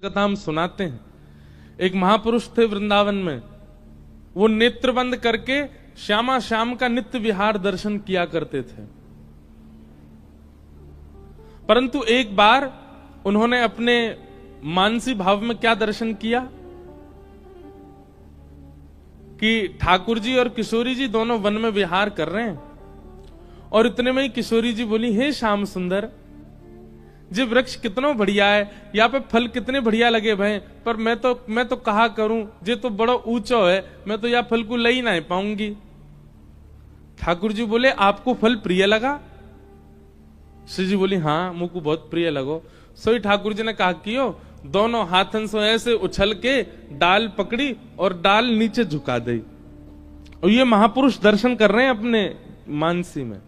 कथा हम सुनाते हैं। एक महापुरुष थे वृंदावन में, वो नेत्र बंद करके श्यामा श्याम का नित्य विहार दर्शन किया करते थे। परंतु एक बार उन्होंने अपने मानसी भाव में क्या दर्शन किया कि ठाकुर जी और किशोरी जी दोनों वन में विहार कर रहे हैं, और इतने में ही किशोरी जी बोली, हे श्याम सुंदर जी, वृक्ष कितना बढ़िया है, यहाँ पे फल कितने बढ़िया लगे भाई, पर मैं तो कहा करूं, जे तो बड़ा ऊंचो है, मैं तो यह फल को ले ही नहीं पाऊंगी। ठाकुर जी बोले, आपको फल प्रिय लगा? श्री जी बोली, हाँ मुझको बहुत प्रिय लगो। सोई ठाकुर जी ने कहा कियो, दोनों हाथन से ऐसे उछल के डाल पकड़ी और डाल नीचे झुका दी। और ये महापुरुष दर्शन कर रहे हैं अपने मानसी में,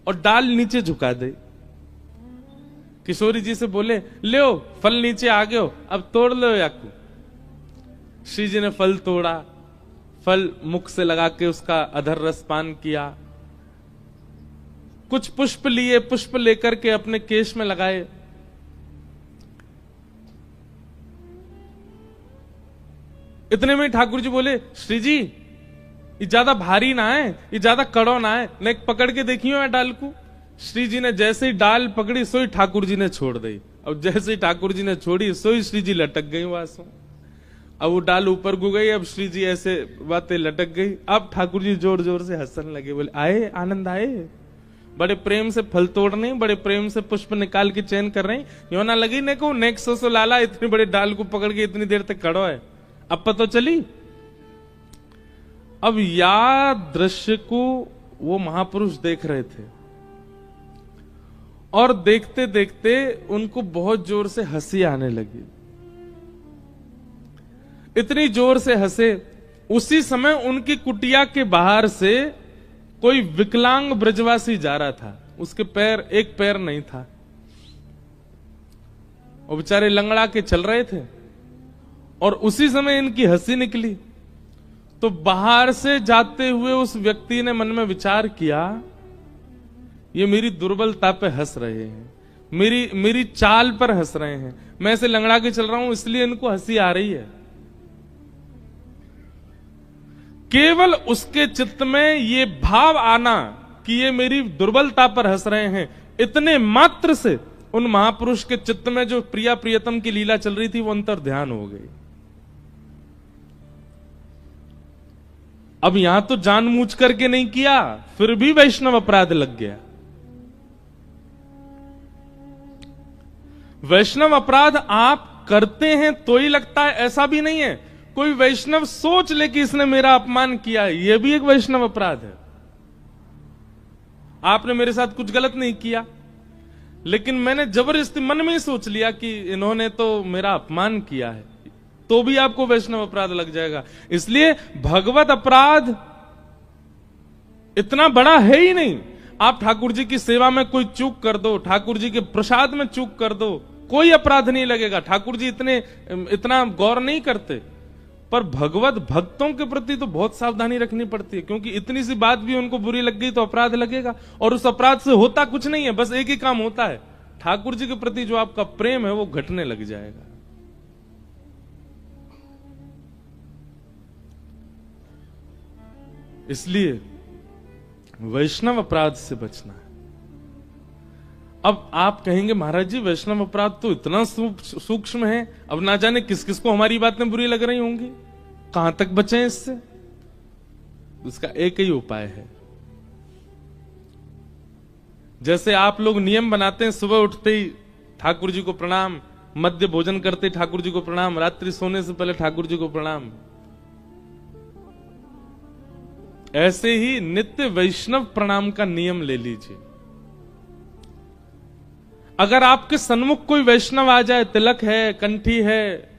और डाल नीचे झुका दी। किशोरी जी से बोले, ले फल नीचे आ गयो, अब तोड़ लो याकू। श्री जी ने फल तोड़ा, फल मुख से लगा के उसका अधर रस पान किया। कुछ पुष्प लिए, पुष्प लेकर के अपने केश में लगाए। इतने में ठाकुर जी बोले, श्री जी ये ज्यादा भारी ना है, ये ज्यादा कड़ो ना है, ने पकड़ के देखियो है डाल को। श्री जी ने जैसे ही डाल पकड़ी, सोई ठाकुर जी ने छोड़ दी। अब जैसे ही ठाकुर जी ने छोड़ी, सोई श्री जी लटक गई वासों। अब वो डाल ऊपर गु गई, अब श्री जी ऐसे बातें लटक गई। अब ठाकुर जी जोर जोर से हंसने लगे, बोले, आए आनंद आए, बड़े प्रेम से फल तोड़ रहे, बड़े प्रेम से पुष्प निकाल के चयन कर रहे, यो ना लगी ने को नेक सो लाला इतनी बड़ी डाल को पकड़ के इतनी देर तक खड़ो है, अब पता चली। अब या दृश्य को वो महापुरुष देख रहे थे, और देखते देखते उनको बहुत जोर से हंसी आने लगी। इतनी जोर से हंसे, उसी समय उनकी कुटिया के बाहर से कोई विकलांग ब्रजवासी जा रहा था। उसके पैर, एक पैर नहीं था, वो बेचारे लंगड़ा के चल रहे थे। और उसी समय इनकी हंसी निकली, तो बाहर से जाते हुए उस व्यक्ति ने मन में विचार किया, ये मेरी दुर्बलता पे हंस रहे हैं, मेरी चाल पर हंस रहे हैं, मैं ऐसे लंगड़ा के चल रहा हूं इसलिए इनको हंसी आ रही है। केवल उसके चित्त में ये भाव आना कि ये मेरी दुर्बलता पर हंस रहे हैं, इतने मात्र से उन महापुरुष के चित्त में जो प्रिया प्रियतम की लीला चल रही थी वो अंतर ध्यान हो गई। अब यहां तो जानबूझ करके नहीं किया, फिर भी वैष्णव अपराध लग गया। वैष्णव अपराध आप करते हैं तो ही लगता है, ऐसा भी नहीं है। कोई वैष्णव सोच ले कि इसने मेरा अपमान किया है, यह भी एक वैष्णव अपराध है। आपने मेरे साथ कुछ गलत नहीं किया, लेकिन मैंने जबरदस्ती मन में ही सोच लिया कि इन्होंने तो मेरा अपमान किया है, तो भी आपको वैष्णव अपराध लग जाएगा। इसलिए भगवत अपराध इतना बड़ा है ही नहीं। आप ठाकुर जी की सेवा में कोई चूक कर दो, ठाकुर जी के प्रसाद में चूक कर दो, कोई अपराध नहीं लगेगा। ठाकुर जी इतना गौर नहीं करते। पर भगवत भक्तों के प्रति तो बहुत सावधानी रखनी पड़ती है, क्योंकि इतनी सी बात भी उनको बुरी लग गई तो अपराध लगेगा। और उस अपराध से होता कुछ नहीं है, बस एक ही काम होता है, ठाकुर जी के प्रति जो आपका प्रेम है वो घटने लग जाएगा। इसलिए वैष्णव अपराध से बचना है। अब आप कहेंगे, महाराज जी वैष्णव अपराध तो इतना सूक्ष्म है, अब ना जाने किस किस को हमारी बातें बुरी लग रही होंगी, कहां तक बचें इससे? उसका एक ही उपाय है। जैसे आप लोग नियम बनाते हैं, सुबह उठते ही ठाकुर जी को प्रणाम, मध्य भोजन करते ठाकुर जी को प्रणाम, रात्रि सोने से पहले ठाकुर जी को प्रणाम, ऐसे ही नित्य वैष्णव प्रणाम का नियम ले लीजिए। अगर आपके सन्मुख कोई वैष्णव आ जाए, तिलक है, कंठी है,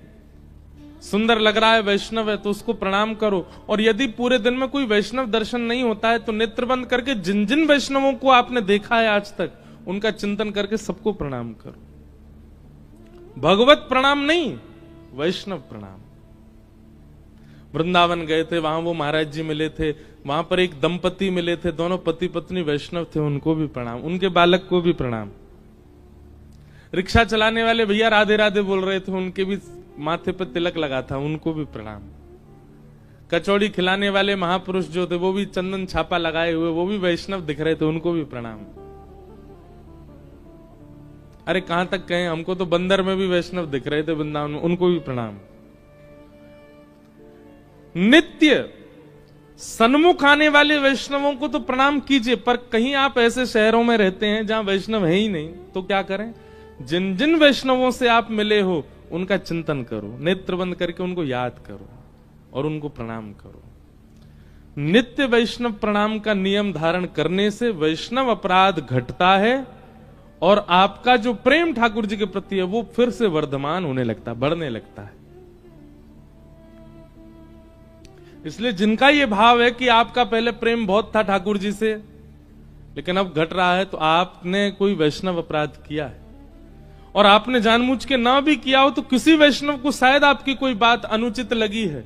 सुंदर लग रहा है, वैष्णव है, तो उसको प्रणाम करो। और यदि पूरे दिन में कोई वैष्णव दर्शन नहीं होता है तो नेत्र बंद करके जिन जिन वैष्णवों को आपने देखा है आज तक, उनका चिंतन करके सबको प्रणाम करो। भगवत प्रणाम नहीं, वैष्णव प्रणाम। वृंदावन गए थे, वहां वो महाराज जी मिले थे, वहां पर एक दंपति मिले थे, दोनों पति पत्नी वैष्णव थे, उनको भी प्रणाम, उनके बालक को भी प्रणाम। रिक्शा चलाने वाले भैया राधे राधे बोल रहे थे, उनके भी माथे पर तिलक लगा था, उनको भी प्रणाम। कचौड़ी खिलाने वाले महापुरुष जो थे वो भी चंदन छापा लगाए हुए, वो भी वैष्णव दिख रहे थे, उनको भी प्रणाम। अरे कहां तक कहें, हमको तो बंदर में भी वैष्णव दिख रहे थे वृंदावन में, उनको भी प्रणाम। नित्य सन्मुख आने वाले वैष्णवों को तो प्रणाम कीजिए, पर कहीं आप ऐसे शहरों में रहते हैं जहां वैष्णव है ही नहीं, तो क्या करें? जिन जिन वैष्णवों से आप मिले हो उनका चिंतन करो, नेत्र बंद करके उनको याद करो और उनको प्रणाम करो। नित्य वैष्णव प्रणाम का नियम धारण करने से वैष्णव अपराध घटता है और आपका जो प्रेम ठाकुर जी के प्रति है वो फिर से वर्धमान होने लगता है, बढ़ने लगता है। इसलिए जिनका ये भाव है कि आपका पहले प्रेम बहुत था ठाकुर जी से लेकिन अब घट रहा है, तो आपने कोई वैष्णव अपराध किया है। और आपने जानबूझ के ना भी किया हो तो किसी वैष्णव को शायद आपकी कोई बात अनुचित लगी है।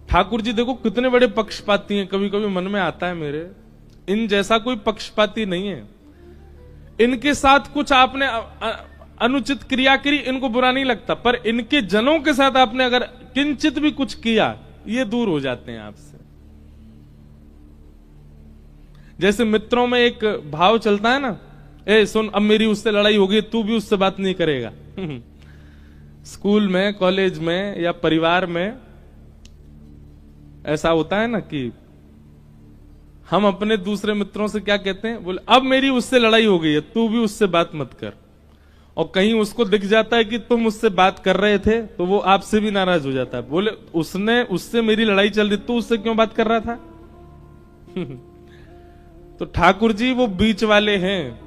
ठाकुर जी देखो कितने बड़े पक्षपाती हैं, कभी कभी मन में आता है मेरे, इन जैसा कोई पक्षपाती नहीं है। इनके साथ कुछ आपने अनुचित क्रिया करी, इनको बुरा नहीं लगता, पर इनके जनों के साथ आपने अगर किंचित भी कुछ किया, ये दूर हो जाते हैं आपसे। जैसे मित्रों में एक भाव चलता है ना, ए सुन अब मेरी उससे लड़ाई हो गई, तू भी उससे बात नहीं करेगा। स्कूल में, कॉलेज में या परिवार में ऐसा होता है ना कि हम अपने दूसरे मित्रों से क्या कहते हैं, बोले अब मेरी उससे लड़ाई हो गई है, तू भी उससे बात मत कर। और कहीं उसको दिख जाता है कि तुम उससे बात कर रहे थे तो वो आपसे भी नाराज हो जाता है, बोले उससे मेरी लड़ाई चल रही, तू उससे क्यों बात कर रहा था? तो ठाकुर जी वो बीच वाले हैं।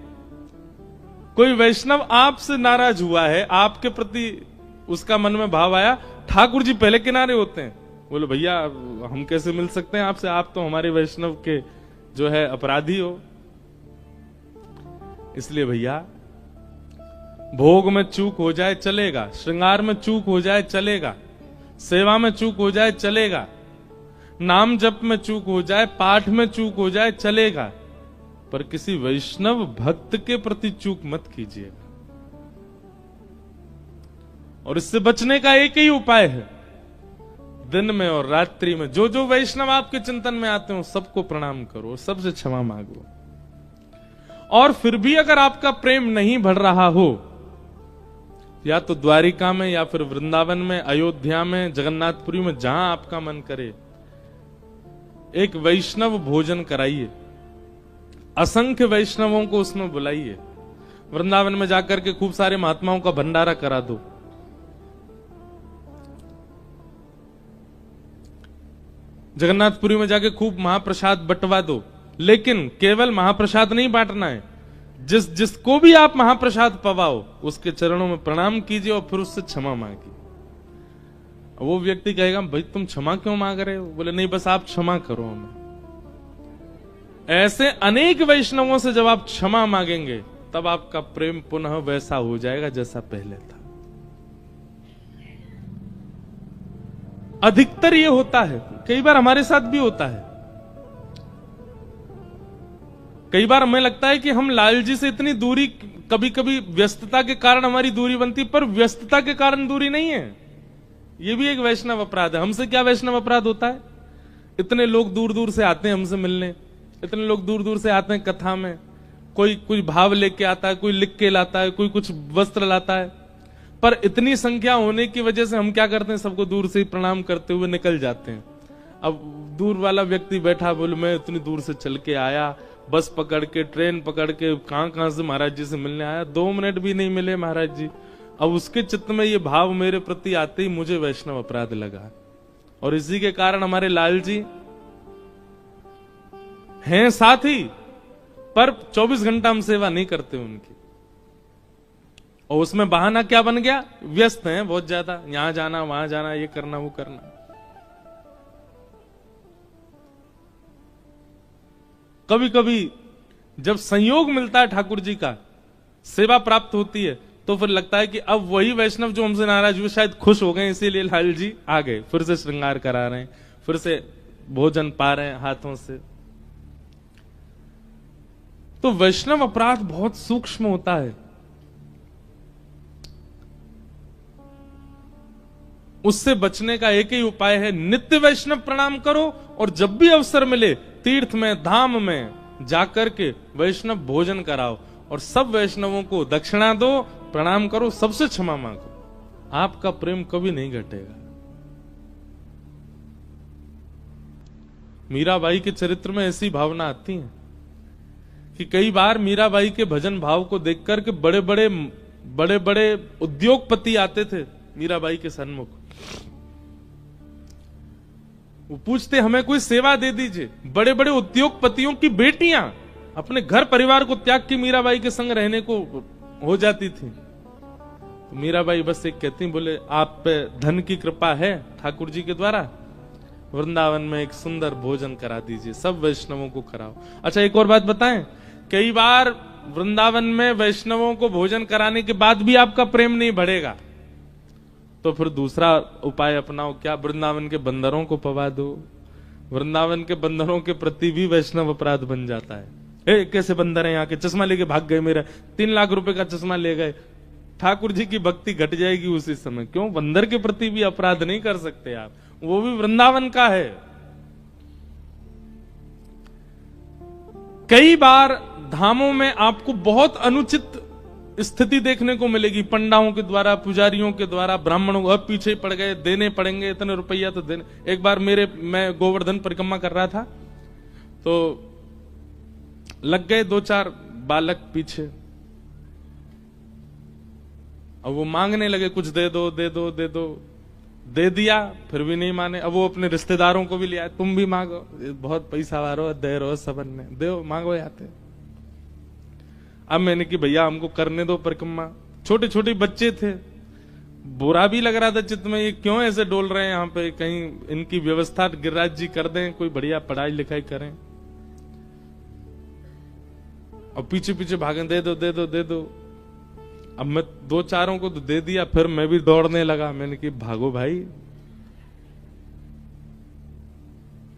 कोई वैष्णव आपसे नाराज हुआ है, आपके प्रति उसका मन में भाव आया, ठाकुर जी पहले किनारे होते हैं, बोले भैया हम कैसे मिल सकते हैं आपसे, आप तो हमारे वैष्णव के जो है अपराधी हो। इसलिए भैया भोग में चूक हो जाए चलेगा, श्रृंगार में चूक हो जाए चलेगा, सेवा में चूक हो जाए चलेगा, नाम जप में चूक हो जाए, पाठ में चूक हो जाए चलेगा, पर किसी वैष्णव भक्त के प्रति चूक मत कीजिएगा। और इससे बचने का एक ही उपाय है, दिन में और रात्रि में जो जो वैष्णव आपके चिंतन में आते हो सबको प्रणाम करो, सबसे क्षमा मांगो। और फिर भी अगर आपका प्रेम नहीं बढ़ रहा हो, या तो द्वारिका में या फिर वृंदावन में, अयोध्या में, जगन्नाथपुरी में, जहां आपका मन करे, एक वैष्णव भोजन कराइए, असंख्य वैष्णवों को उसमें बुलाइए। वृंदावन में जाकर के खूब सारे महात्माओं का भंडारा करा दो, जगन्नाथपुरी में जाके खूब महाप्रसाद बंटवा दो। लेकिन केवल महाप्रसाद नहीं बांटना है, जिसको भी आप महाप्रसाद पवाओ उसके चरणों में प्रणाम कीजिए और फिर उससे क्षमा मांगिए। वो व्यक्ति कहेगा भाई तुम क्षमा क्यों मांग रहे हो, बोले नहीं बस आप क्षमा करो हमें। ऐसे अनेक वैष्णवों से जब आप क्षमा मांगेंगे तब आपका प्रेम पुनः वैसा हो जाएगा जैसा पहले था। अधिकतर ये होता है, कई बार हमारे साथ भी होता है। कई बार हमें लगता है कि हम लाल जी से इतनी दूरी, कभी कभी व्यस्तता के कारण हमारी दूरी बनती, पर व्यस्तता के कारण दूरी नहीं है। ये भी एक वैष्णव अपराध है। हमसे क्या वैष्णव अपराध होता है? इतने लोग दूर दूर से आते हैं हमसे मिलने, इतने लोग दूर दूर से आते हैं कथा में, कोई कुछ भाव लेके आता है, कोई लिख के लाता है, कोई कुछ वस्त्र लाता है, पर इतनी संख्या होने की वजह से हम क्या करते हैं, सबको दूर से ही प्रणाम करते हुए निकल जाते हैं। अब दूर वाला व्यक्ति बैठा, बोले मैं इतनी दूर से चल के आया, बस पकड़ के, ट्रेन पकड़ के, कहां से महाराज जी से मिलने आया, 2 मिनट भी नहीं मिले महाराज जी। अब उसके चित्त में ये भाव मेरे प्रति आते ही मुझे वैष्णव अपराध लगा। और इसी के कारण हमारे लाल जी हैं साथ ही, पर 24 घंटा हम सेवा नहीं करते उनकी। और उसमें बहाना क्या बन गया, व्यस्त हैं बहुत ज्यादा, यहां जाना वहां जाना, ये करना वो करना। कभी कभी जब संयोग मिलता है ठाकुर जी का, सेवा प्राप्त होती है, तो फिर लगता है कि अब वही वैष्णव जो हमसे नाराज हुए शायद खुश हो गए, इसीलिए लाल जी आ गए, फिर से श्रृंगार करा रहे हैं, फिर से भोजन पा रहे हैं हाथों से। तो वैष्णव अपराध बहुत सूक्ष्म होता है। उससे बचने का एक ही उपाय है, नित्य वैष्णव प्रणाम करो और जब भी अवसर मिले तीर्थ में धाम में जाकर के वैष्णव भोजन कराओ और सब वैष्णवों को दक्षिणा दो, प्रणाम करो, सबसे क्षमा मांगो। आपका प्रेम कभी नहीं घटेगा। मीराबाई के चरित्र में ऐसी भावना आती है कि कई बार मीराबाई के भजन भाव को देखकर के बड़े बड़े उद्योगपति आते थे मीराबाई के सन्मुख। वो पूछते हमें कोई सेवा दे दीजिए। बड़े बड़े उद्योगपतियों की बेटियां अपने घर परिवार को त्याग के मीराबाई के संग रहने को हो जाती थी। तो मीराबाई बस एक कहती, बोले आप पे धन की कृपा है ठाकुर जी के द्वारा, वृंदावन में एक सुंदर भोजन करा दीजिए, सब वैष्णवों को कराओ। अच्छा एक और बात बताएं, कई बार वृंदावन में वैष्णवों को भोजन कराने के बाद भी आपका प्रेम नहीं बढ़ेगा, तो फिर दूसरा उपाय अपनाओ। क्या? वृंदावन के बंदरों को पवा दो। वृंदावन के बंदरों के प्रति भी वैष्णव अपराध बन जाता है। कैसे बंदर हैं यहाँ के, चश्मा लेके भाग गए, मेरा 3 लाख रुपए का चश्मा ले गए। ठाकुर जी की भक्ति घट जाएगी उसी समय। क्यों? बंदर के प्रति भी अपराध नहीं कर सकते आप, वो भी वृंदावन का है। कई बार धामों में आपको बहुत अनुचित स्थिति देखने को मिलेगी, पंडाओं के द्वारा, पुजारियों के द्वारा, ब्राह्मणों को अब पीछे पड़ गए, देने पड़ेंगे इतने रुपया तो देने। एक बार मैं गोवर्धन परिक्रमा कर रहा था तो लग गए 2-4 बालक पीछे। अब वो मांगने लगे, कुछ दे दो दे दो दे दो। दे दिया, फिर भी नहीं माने। अब वो अपने रिश्तेदारों को भी ले आए, तुम भी मांगो, बहुत पैसा वारो दे रो सबन ने, दो मांगो आते। अब मैंने कि भैया हमको करने दो परिक्रमा। छोटे छोटे बच्चे थे, बुरा भी लग रहा था चित्त में, ये क्यों ऐसे डोल रहे हैं यहाँ पे, कहीं इनकी व्यवस्था गिरिराज जी कर दें, कोई बढ़िया पढ़ाई लिखाई करें। और पीछे पीछे भागे, दे दो दे दो दे दो। अब मैं 2-4 को तो दे दिया, फिर मैं भी दौड़ने लगा। मैंने कि भागो भाई।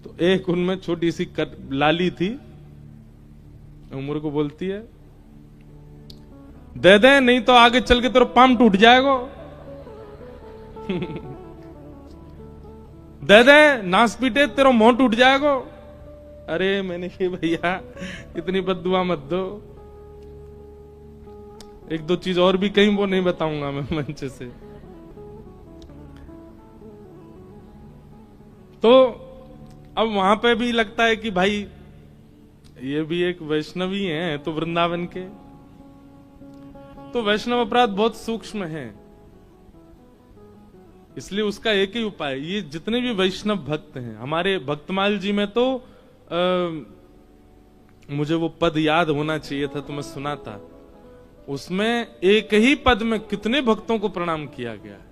तो एक उनमें छोटी सी लाली थी, उम्र को बोलती है, दे दे नहीं तो आगे चल के तेरा पाम टूट जाएगा। दे दे नास पीटे तेरा मुंह टूट जाएगा। अरे मैंने कि भैया इतनी बद्दुआ मत दो। 1-2 चीज और भी कहीं, वो नहीं बताऊंगा मैं मंच से। तो अब वहां पे भी लगता है कि भाई ये भी एक वैष्णवी है तो वृंदावन के। तो वैष्णव अपराध बहुत सूक्ष्म है, इसलिए उसका एक ही उपाय, ये जितने भी वैष्णव भक्त हैं हमारे भक्तमाल जी में, तो मुझे वो पद याद होना चाहिए था तो मैं सुना था, उसमें एक ही पद में कितने भक्तों को प्रणाम किया गया है।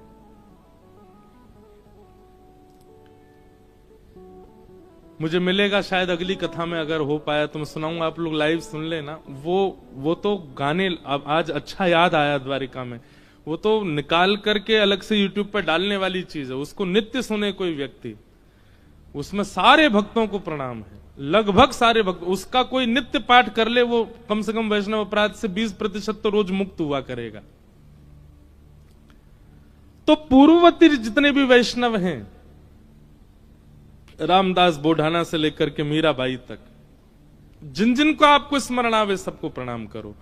मुझे मिलेगा शायद अगली कथा में, अगर हो पाया तो मैं सुनाऊंगा, आप लोग लाइव सुन लेना। वो तो गाने अब आज अच्छा याद आया द्वारिका में, वो तो निकाल करके अलग से यूट्यूब पर डालने वाली चीज है, उसको नित्य सुने कोई व्यक्ति, उसमें सारे भक्तों को प्रणाम है, लगभग सारे भक्त। उसका कोई नित्य पाठ कर ले, वो कम से कम वैष्णव अपराध से 20% तो रोज मुक्त हुआ करेगा। तो पूर्ववर्ती जितने भी वैष्णव हैं, रामदास बोढ़ाना से लेकर के मीराबाई तक, जिन जिन को आपको स्मरण आवे सबको प्रणाम करो।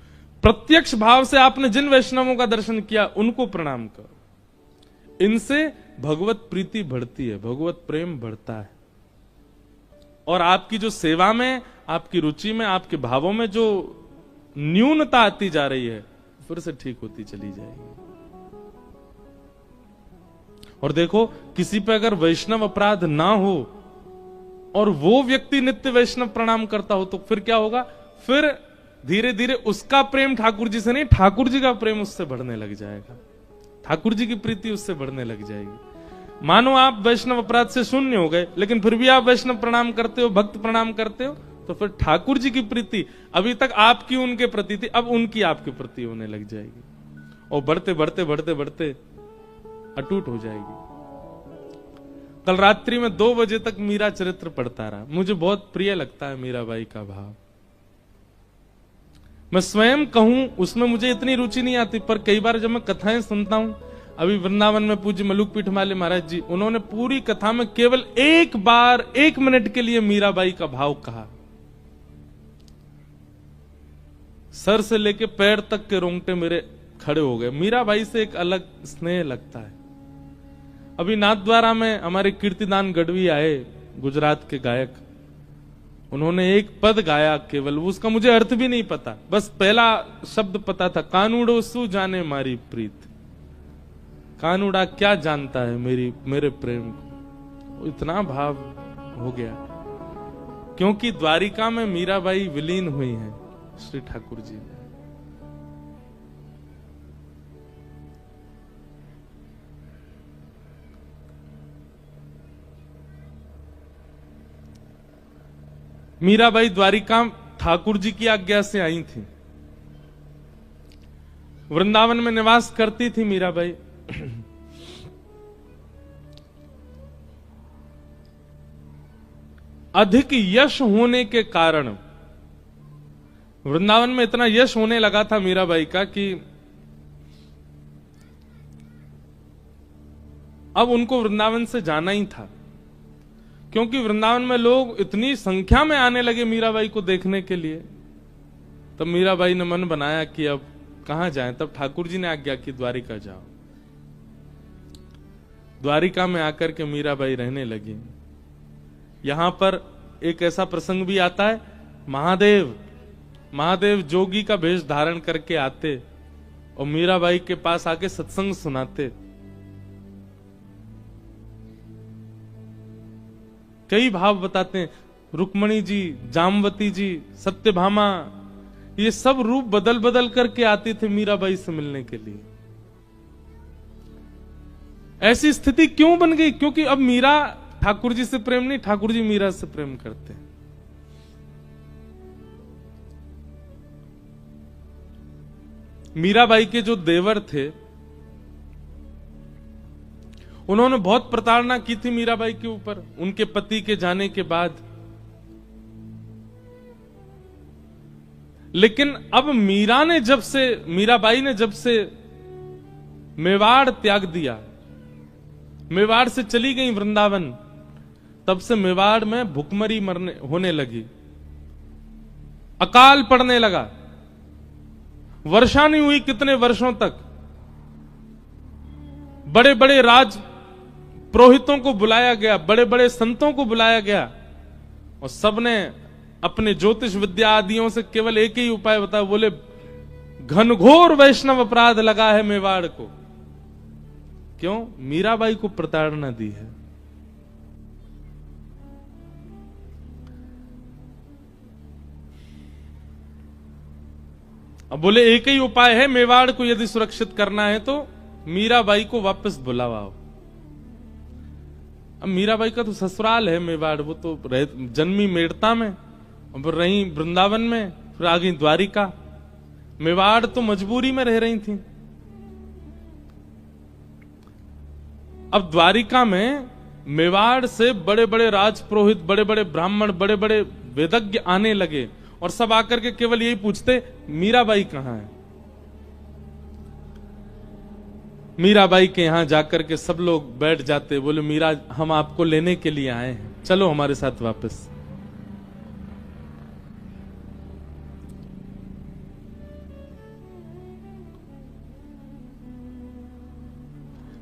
प्रत्यक्ष भाव से आपने जिन वैष्णवों का दर्शन किया उनको प्रणाम करो। इनसे भगवत प्रीति बढ़ती है, भगवत प्रेम बढ़ता है, और आपकी जो सेवा में, आपकी रुचि में, आपके भावों में जो न्यूनता आती जा रही है फिर से ठीक होती चली जाएगी। और देखो, किसी पे अगर वैष्णव अपराध ना हो और वो व्यक्ति नित्य वैष्णव प्रणाम करता हो तो फिर क्या होगा? फिर धीरे धीरे उसका प्रेम ठाकुर जी से नहीं, ठाकुर जी का प्रेम उससे बढ़ने लग जाएगा, ठाकुर जी की प्रीति उससे बढ़ने लग जाएगी। मानो आप वैष्णव अपराध से शून्य हो गए, लेकिन फिर भी आप वैष्णव प्रणाम करते हो, भक्त प्रणाम करते हो, तो फिर ठाकुर जी की प्रीति अभी तक आपकी उनके प्रति थी, अब उनकी आपके प्रति होने लग जाएगी, और बढ़ते बढ़ते बढ़ते बढ़ते अटूट हो जाएगी। कल रात्रि में 2 बजे तक मीरा चरित्र पढ़ता रहा। मुझे बहुत प्रिय लगता है मीराबाई का भाव। मैं स्वयं कहूं उसमें मुझे इतनी रुचि नहीं आती, पर कई बार जब मैं कथाएं सुनता हूं, अभी वृंदावन में पूज्य मलुक पीठमाले महाराज जी, उन्होंने पूरी कथा में केवल एक बार 1 मिनट के लिए मीराबाई का भाव कहा। सर से लेके पैर तक के रोंगटे मेरे खड़े हो गए। मीराबाई से एक अलग स्नेह लगता है। अभी नाथद्वारा में हमारे कीर्तिदान गढ़वी आए, गुजरात के गायक, उन्होंने एक पद गाया केवल, उसका मुझे अर्थ भी नहीं पता, बस पहला शब्द पता था, कानूड़ो सु जाने मारी प्रीत। कानूड़ा क्या जानता है मेरे प्रेम को। इतना भाव हो गया, क्योंकि द्वारिका में मीराबाई विलीन हुई हैं श्री ठाकुर जी ने। मीराबाई द्वारिका ठाकुर जी की आज्ञा से आई थी। वृंदावन में निवास करती थी मीराबाई। अधिक यश होने के कारण वृंदावन में इतना यश होने लगा था मीराबाई का कि अब उनको वृंदावन से जाना ही था, क्योंकि वृंदावन में लोग इतनी संख्या में आने लगे मीराबाई को देखने के लिए। तब मीराबाई ने मन बनाया कि अब कहां जाएं। तब ठाकुर जी ने आज्ञा की द्वारिका जाओ। द्वारिका में आकर के मीराबाई रहने लगी। यहां पर एक ऐसा प्रसंग भी आता है, महादेव जोगी का वेश धारण करके आते और मीराबाई के पास आके सत्संग सुनाते। कई भाव बताते हैं, रुक्मणी जी, जामवती जी, सत्यभामा, ये सब रूप बदल बदल करके आते थे मीराबाई से मिलने के लिए। ऐसी स्थिति क्यों बन गई? क्योंकि अब मीरा ठाकुर जी से प्रेम नहीं, ठाकुर जी मीरा से प्रेम करते हैं। मीराबाई के जो देवर थे, उन्होंने बहुत प्रताड़ना की थी मीराबाई के ऊपर उनके पति के जाने के बाद। लेकिन अब मीराबाई ने जब से मेवाड़ त्याग दिया, मेवाड़ से चली गई वृंदावन, तब से मेवाड़ में भुखमरी होने लगी, अकाल पड़ने लगा, वर्षा नहीं हुई कितने वर्षों तक। बड़े बड़े राज पुरोहितों को बुलाया गया, बड़े बड़े संतों को बुलाया गया, और सबने अपने ज्योतिष विद्या आदियों से केवल एक ही उपाय बताया, बोले घनघोर वैष्णव अपराध लगा है मेवाड़ को। क्यों? मीराबाई को प्रताड़ना दी है। अब बोले एक ही उपाय है, मेवाड़ को यदि सुरक्षित करना है तो मीराबाई को वापस बुलावाओ। अब मीराबाई का तो ससुराल है मेवाड़, वो तो जन्मी मेड़ता में, और रही वृंदावन में, फिर आ गई द्वारिका। मेवाड़ तो मजबूरी में रह रही थी। अब द्वारिका में मेवाड़ से बड़े बड़े राजपुरोहित, बड़े बड़े ब्राह्मण, बड़े बड़े वेदज्ञ आने लगे, और सब आकर के केवल यही पूछते, मीराबाई कहां है? मीराबाई के यहां जाकर के सब लोग बैठ जाते, बोले मीरा, हम आपको लेने के लिए आए हैं, चलो हमारे साथ वापस।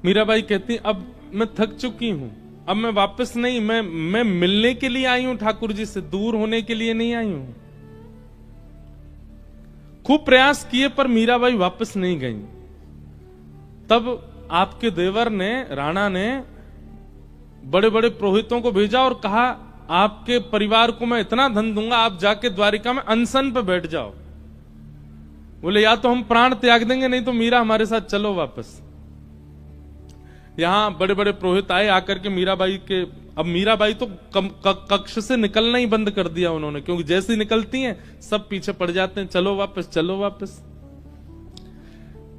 मीराबाई कहती, अब मैं थक चुकी हूं, अब मैं वापस नहीं, मैं मिलने के लिए आई हूं ठाकुर जी से, दूर होने के लिए नहीं आई हूं। खूब प्रयास किए पर मीराबाई वापस नहीं गई। तब आपके देवर ने, राणा ने, बड़े बड़े पुरोहितों को भेजा और कहा, आपके परिवार को मैं इतना धन दूंगा, आप जाके द्वारिका में अनशन पे बैठ जाओ। बोले या तो हम प्राण त्याग देंगे, नहीं तो मीरा हमारे साथ चलो वापस। यहां बड़े बड़े पुरोहित आए, आकर के मीराबाई के, अब मीराबाई तो कक्ष से निकलना ही बंद कर दिया उन्होंने, क्योंकि जैसी निकलती हैं सब पीछे पड़ जाते हैं, चलो वापस, चलो वापस।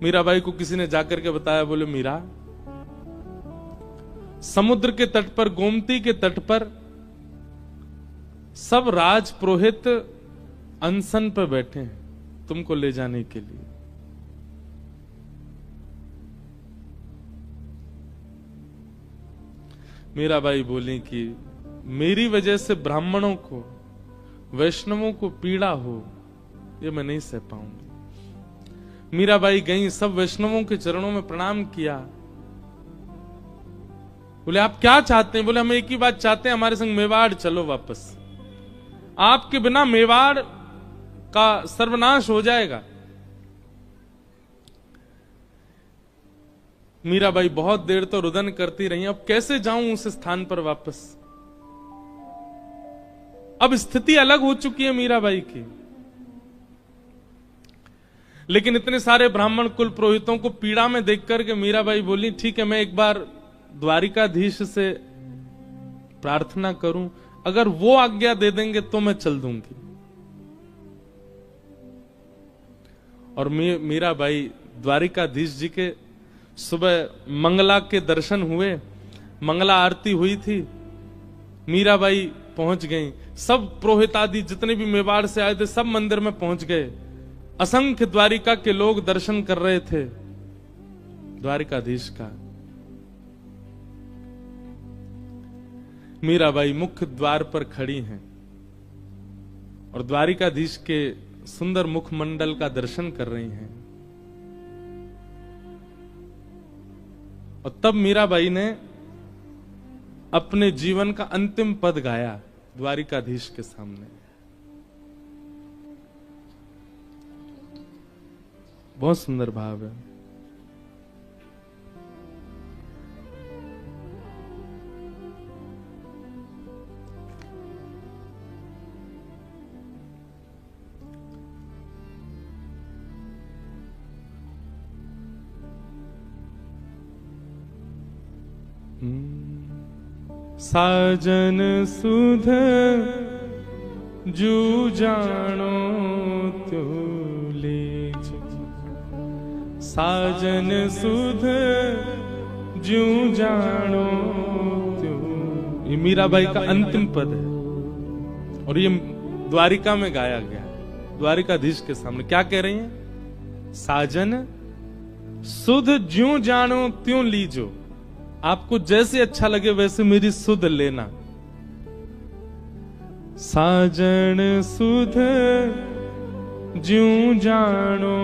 मीराबाई को किसी ने जाकर के बताया, बोले मीरा, समुद्र के तट पर, गोमती के तट पर सब राज पुरोहित अनशन पर बैठे हैं तुमको ले जाने के लिए। मीराबाई बोली कि मेरी वजह से ब्राह्मणों को, वैष्णवों को पीड़ा हो, ये मैं नहीं सह पाऊंगी। मीराबाई गई, सब वैष्णवों के चरणों में प्रणाम किया। बोले आप क्या चाहते हैं? बोले हम एक ही बात चाहते हैं, हमारे संग मेवाड़ चलो वापस। आपके बिना मेवाड़ का सर्वनाश हो जाएगा। मीराबाई बहुत देर तो रुदन करती रही, अब कैसे जाऊं उस स्थान पर वापस। अब स्थिति अलग हो चुकी है मीराबाई की। लेकिन इतने सारे ब्राह्मण कुल पुरोहितों को पीड़ा में देख करके मीराबाई बोली, ठीक है मैं एक बार द्वारिकाधीश से प्रार्थना करूं, अगर वो आज्ञा दे देंगे तो मैं चल दूंगी। और मीराबाई द्वारिकाधीश जी के सुबह मंगला के दर्शन हुए, मंगला आरती हुई थी, मीराबाई पहुंच गई। सब पुरोहित आदि जितने भी मेवाड़ से आए थे सब मंदिर में पहुंच गए। असंख्य द्वारिका के लोग दर्शन कर रहे थे द्वारिकाधीश का। मीराबाई मुख्य द्वार पर खड़ी हैं और द्वारिकाधीश के सुंदर मुखमंडल का दर्शन कर रही हैं। और तब मीराबाई ने अपने जीवन का अंतिम पद गाया द्वारिकाधीश के सामने। बहुत सुंदर भाव है। साजन सुध जू जानो तू लीज, साजन सुध जू जानो तू। ये मीराबाई का अंतिम पद है और ये द्वारिका में गाया गया, द्वारिकाधीश के सामने। क्या कह रही हैं? साजन सुध ज्यों जानो त्यों लीजो, आपको जैसे अच्छा लगे वैसे मेरी सुध लेना। साजन सुध ज्यों जानो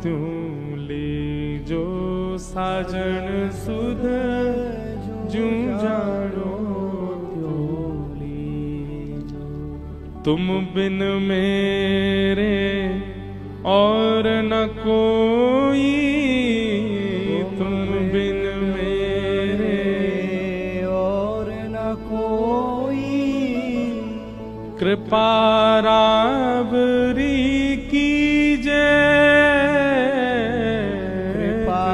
त्यों लीजो, साजन सुध ज्यों जानो त्यों लीजो। तुम बिन मेरे और न कोई, तुम बिन कृपा राबरी कीजे, कृपा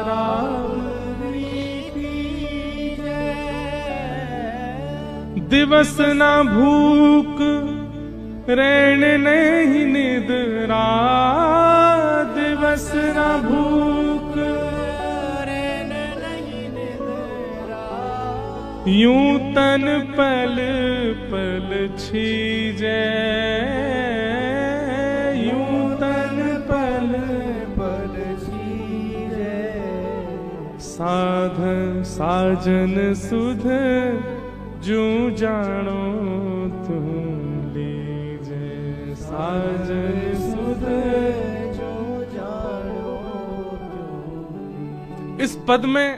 राबरी कीजे। दिवस न भूख रैन नहीं निद्रा, दिवस न भूख रैन नहीं निद्रा। यूं तन पल पल छीजे, यूं तन पल पल छीजे। साधन साजन सुध जूं जानो तुम लीजे, साजन सुध जूं जानो तुम। इस पद में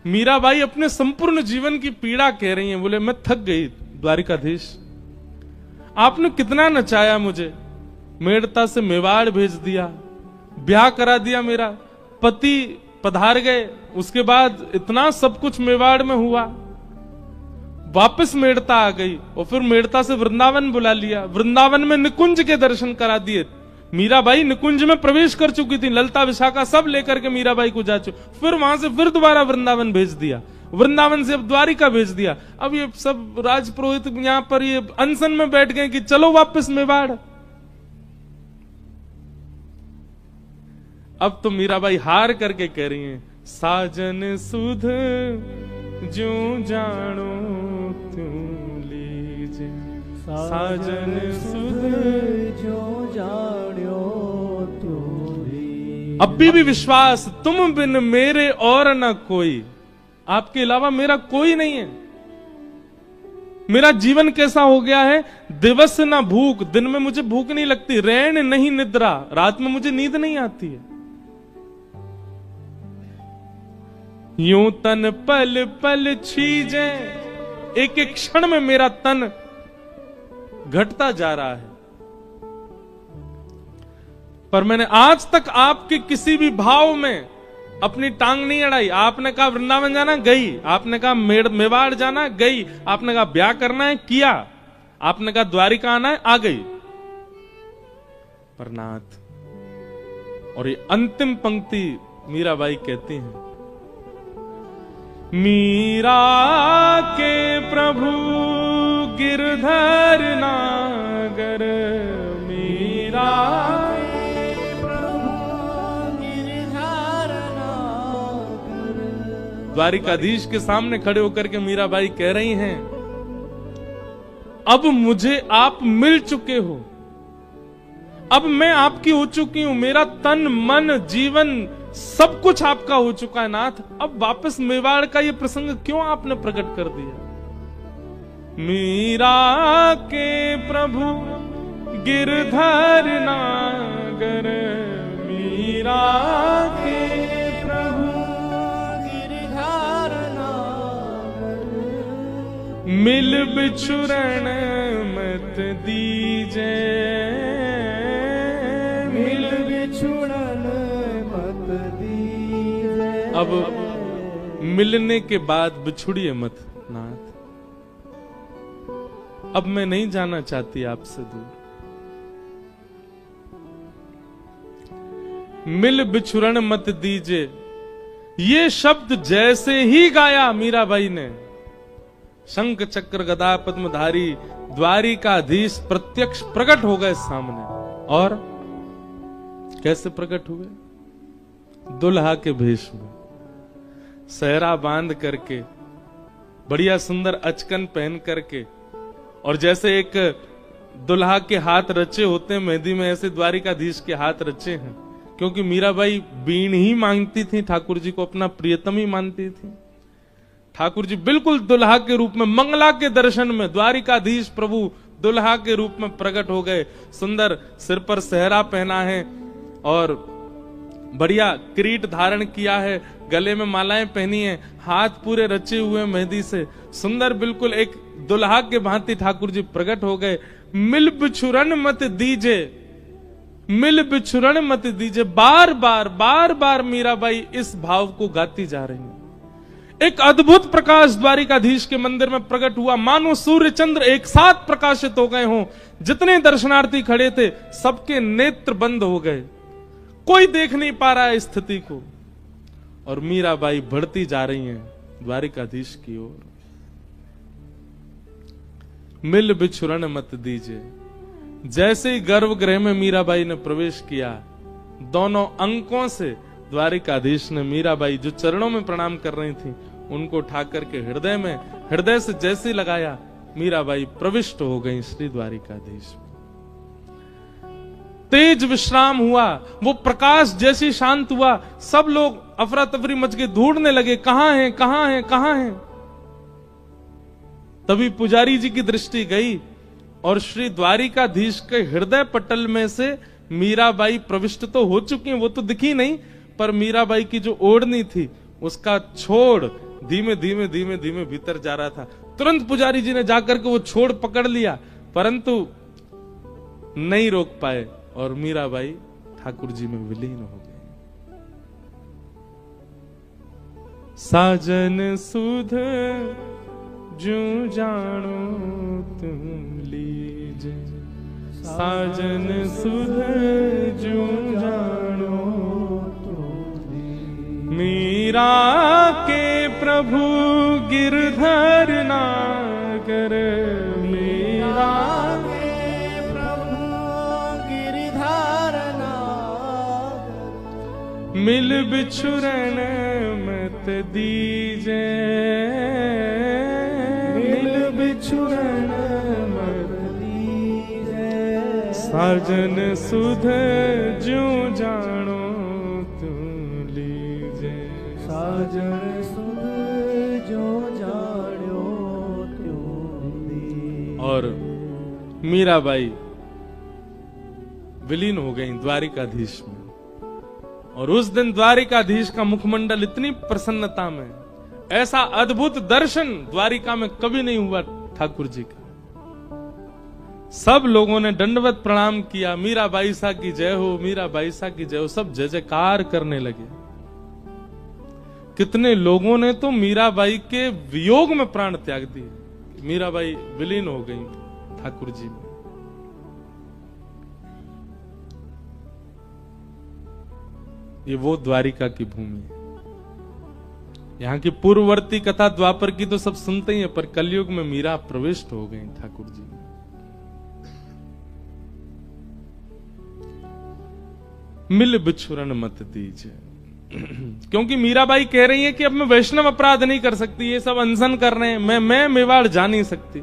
मीराबाई अपने संपूर्ण जीवन की पीड़ा कह रही हैं। बोले मैं थक गई द्वारिकाधीश, आपने कितना नचाया मुझे, मेड़ता से मेवाड़ भेज दिया, ब्याह करा दिया, मेरा पति पधार गए, उसके बाद इतना सब कुछ मेवाड़ में हुआ, वापस मेड़ता आ गई और फिर मेड़ता से वृंदावन बुला लिया, वृंदावन में निकुंज के दर्शन करा दिए। मीराबाई निकुंज में प्रवेश कर चुकी थी, ललता विशाखा सब लेकर के मीराबाई को जा चुकी, फिर वहां से फिर दोबारा वृंदावन भेज दिया, वृंदावन से अब द्वारिका भेज दिया। अब ये सब राजपुरोहित यहां पर ये अनशन में बैठ गए कि चलो वापस मेवाड़। अब तो मीराबाई हार करके कह रही हैं, साजन सुध ज्यों जानो त्यों लीजे, साजन सुध ज्यों जानो त्यों लीजे। अब भी विश्वास, तुम बिन मेरे और न कोई, आपके अलावा मेरा कोई नहीं है। मेरा जीवन कैसा हो गया है, दिवस ना भूख, दिन में मुझे भूख नहीं लगती, रैन नहीं निद्रा, रात में मुझे नींद नहीं आती है। यूं तन पल पल छीजे, एक एक क्षण में मेरा तन घटता जा रहा है। पर मैंने आज तक आपके किसी भी भाव में अपनी टांग नहीं अड़ाई। आपने कहा वृंदावन जाना, गई। आपने कहा मेवाड़ जाना, गई। आपने कहा ब्याह करना है, किया। आपने कहा द्वारिका आना है, आ गई। पर नाथ, और ये अंतिम पंक्ति मीराबाई कहती हैं, मीरा के प्रभु गिरधर नागर, मीरा द्वारिकाधीश के सामने खड़े होकर के मीराबाई कह रही हैं, अब मुझे आप मिल चुके हो, अब मैं आपकी हो चुकी हूं, मेरा तन मन जीवन सब कुछ आपका हो चुका है नाथ। अब वापस मेवाड़ का ये प्रसंग क्यों आपने प्रकट कर दिया। मीरा के प्रभु गिरधर नागर, मीरा के मिल बिछुरण मत दीजे, मिल बिछुरण मत दीजे। अब मिलने के बाद बिछुड़िए मत नाथ। अब मैं नहीं जाना चाहती आपसे दूर। मिल बिछुरण मत दीजे, ये शब्द जैसे ही गाया मीराबाई ने, शंख चक्र गदा पद्मधारी द्वारिकाधीश प्रत्यक्ष प्रकट हो गए सामने। और कैसे प्रकट हुए, दुल्हा के भेष में, सहरा बांध करके, बढ़िया सुंदर अचकन पहन करके, और जैसे एक दुल्हा के हाथ रचे होते हैं मेहंदी में, ऐसे द्वारिकाधीश के हाथ रचे हैं। क्योंकि मीराबाई बीण ही मांगती थी, ठाकुर जी को अपना प्रियतम ही मानती थी। ठाकुर जी बिल्कुल दुल्हा के रूप में, मंगला के दर्शन में द्वारिकाधीश प्रभु दुल्हा के रूप में प्रकट हो गए। सुंदर सिर पर सहरा पहना है और बढ़िया किरीट धारण किया है, गले में मालाएं पहनी है, हाथ पूरे रचे हुए मेहंदी से, सुंदर बिल्कुल एक दुल्हा के भांति ठाकुर जी प्रकट हो गए। मिल बिछुरन मत दीजे, मिल बिछुरन मत दीजे, बार बार मीराबाई इस भाव को गाती जा रही है। एक अद्भुत प्रकाश द्वारिकाधीश के मंदिर में प्रकट हुआ, मानो सूर्य चंद्र एक साथ प्रकाशित हो गए हों। जितने दर्शनार्थी खड़े थे सबके नेत्र बंद हो गए, कोई देख नहीं पा रहा है स्थिति को। और मीराबाई बढ़ती जा रही हैं द्वारिकाधीश की ओर। मिल बिछुरन मत दीजिए। जैसे ही गर्भगृह में मीराबाई ने प्रवेश किया, दोनों अंकों से द्वारिकाधीश ने मीराबाई जो चरणों में प्रणाम कर रही थी उनको उठा करके हृदय में, हृदय से जैसे लगाया, मीराबाई प्रविष्ट हो गई श्री द्वारिकाधीश। तेज विश्राम हुआ, वो प्रकाश जैसे शांत हुआ, सब लोग अफरा तफरी मच के ढूंढने लगे, कहां है कहां है कहां है। तभी पुजारी जी की दृष्टि गई और श्री द्वारिकाधीश के हृदय पटल में से मीराबाई प्रविष्ट तो हो चुकी हैं, वो तो दिखी नहीं, पर मीराबाई की जो ओढ़नी थी उसका छोड़ धीमे धीमे धीमे धीमे भीतर जा रहा था। तुरंत पुजारी जी ने जाकर के वो छोड़ पकड़ लिया, परंतु नहीं रोक पाए और मीराबाई ठाकुर जी में विलीन हो गई। साजन सुध जो जानो तुम लीजे, साजन सुध जो जानो मीरा के प्रभु गिरधर नागर, मीरा के प्रभु गिरधर नागर, मिल बिछुरन मत दीजे, मिल बिछुरन मत दीजे, साजन सुध जो जानो साजन सुध और मीराबाई विलीन हो गई द्वारिकाधीश में। और उस दिन द्वारिकाधीश का मुखमंडल इतनी प्रसन्नता में, ऐसा अद्भुत दर्शन द्वारिका में कभी नहीं हुआ ठाकुर जी का। सब लोगों ने दंडवत प्रणाम किया, मीराबाई सा की जय हो, मीराबाई सा की जय हो, सब जय जयकार करने लगे। कितने लोगों ने तो मीराबाई के वियोग में प्राण त्याग दिए। मीराबाई विलीन हो गई ठाकुर जी में। ये वो द्वारिका की भूमि है। यहाँ की पूर्ववर्ती कथा द्वापर की तो सब सुनते ही हैं, पर कलयुग में मीरा प्रविष्ट हो गई ठाकुर जी में। मिल बिछुरन मत दीजिए, क्योंकि मीराबाई कह रही है कि अब मैं वैष्णव अपराध नहीं कर सकती, ये सब अनशन कर रहे हैं, मैं मेवाड़ जा नहीं सकती।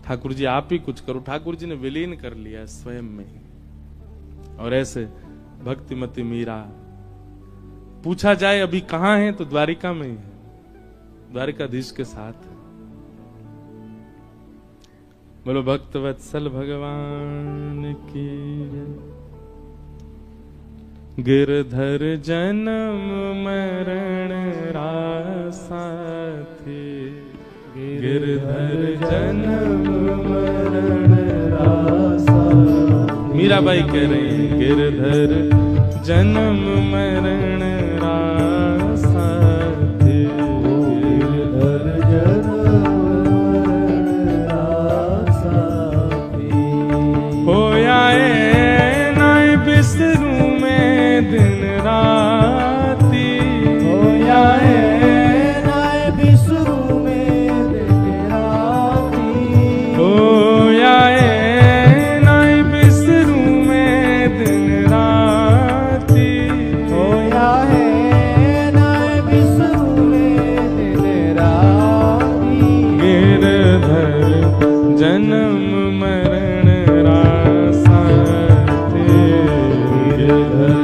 ठाकुर जी आप ही कुछ करो। ठाकुर जी ने विलीन कर लिया स्वयं में ही। और ऐसे भक्तिमती मीरा, पूछा जाए अभी कहां है तो द्वारिका में ही है, द्वारिकाधीश के साथ है। बोलो भक्तवत्सल भगवान की जय। गिरधर जन्म मरण रासा थे, गिरधर जन्म मरण रासा। मीराबाई कह रही है गिरधर जन्म मरण रासा थे, गिरधर जन्म मरण रासा थे। होया नाय बिसरू दिन राती, होया नाय बिसरू में दिन राती, होया नाय बिसरू में दिन राती, होया नाय बिसरू में दिन राती। गिरधर जन्म मरण रासा थे, गिरधर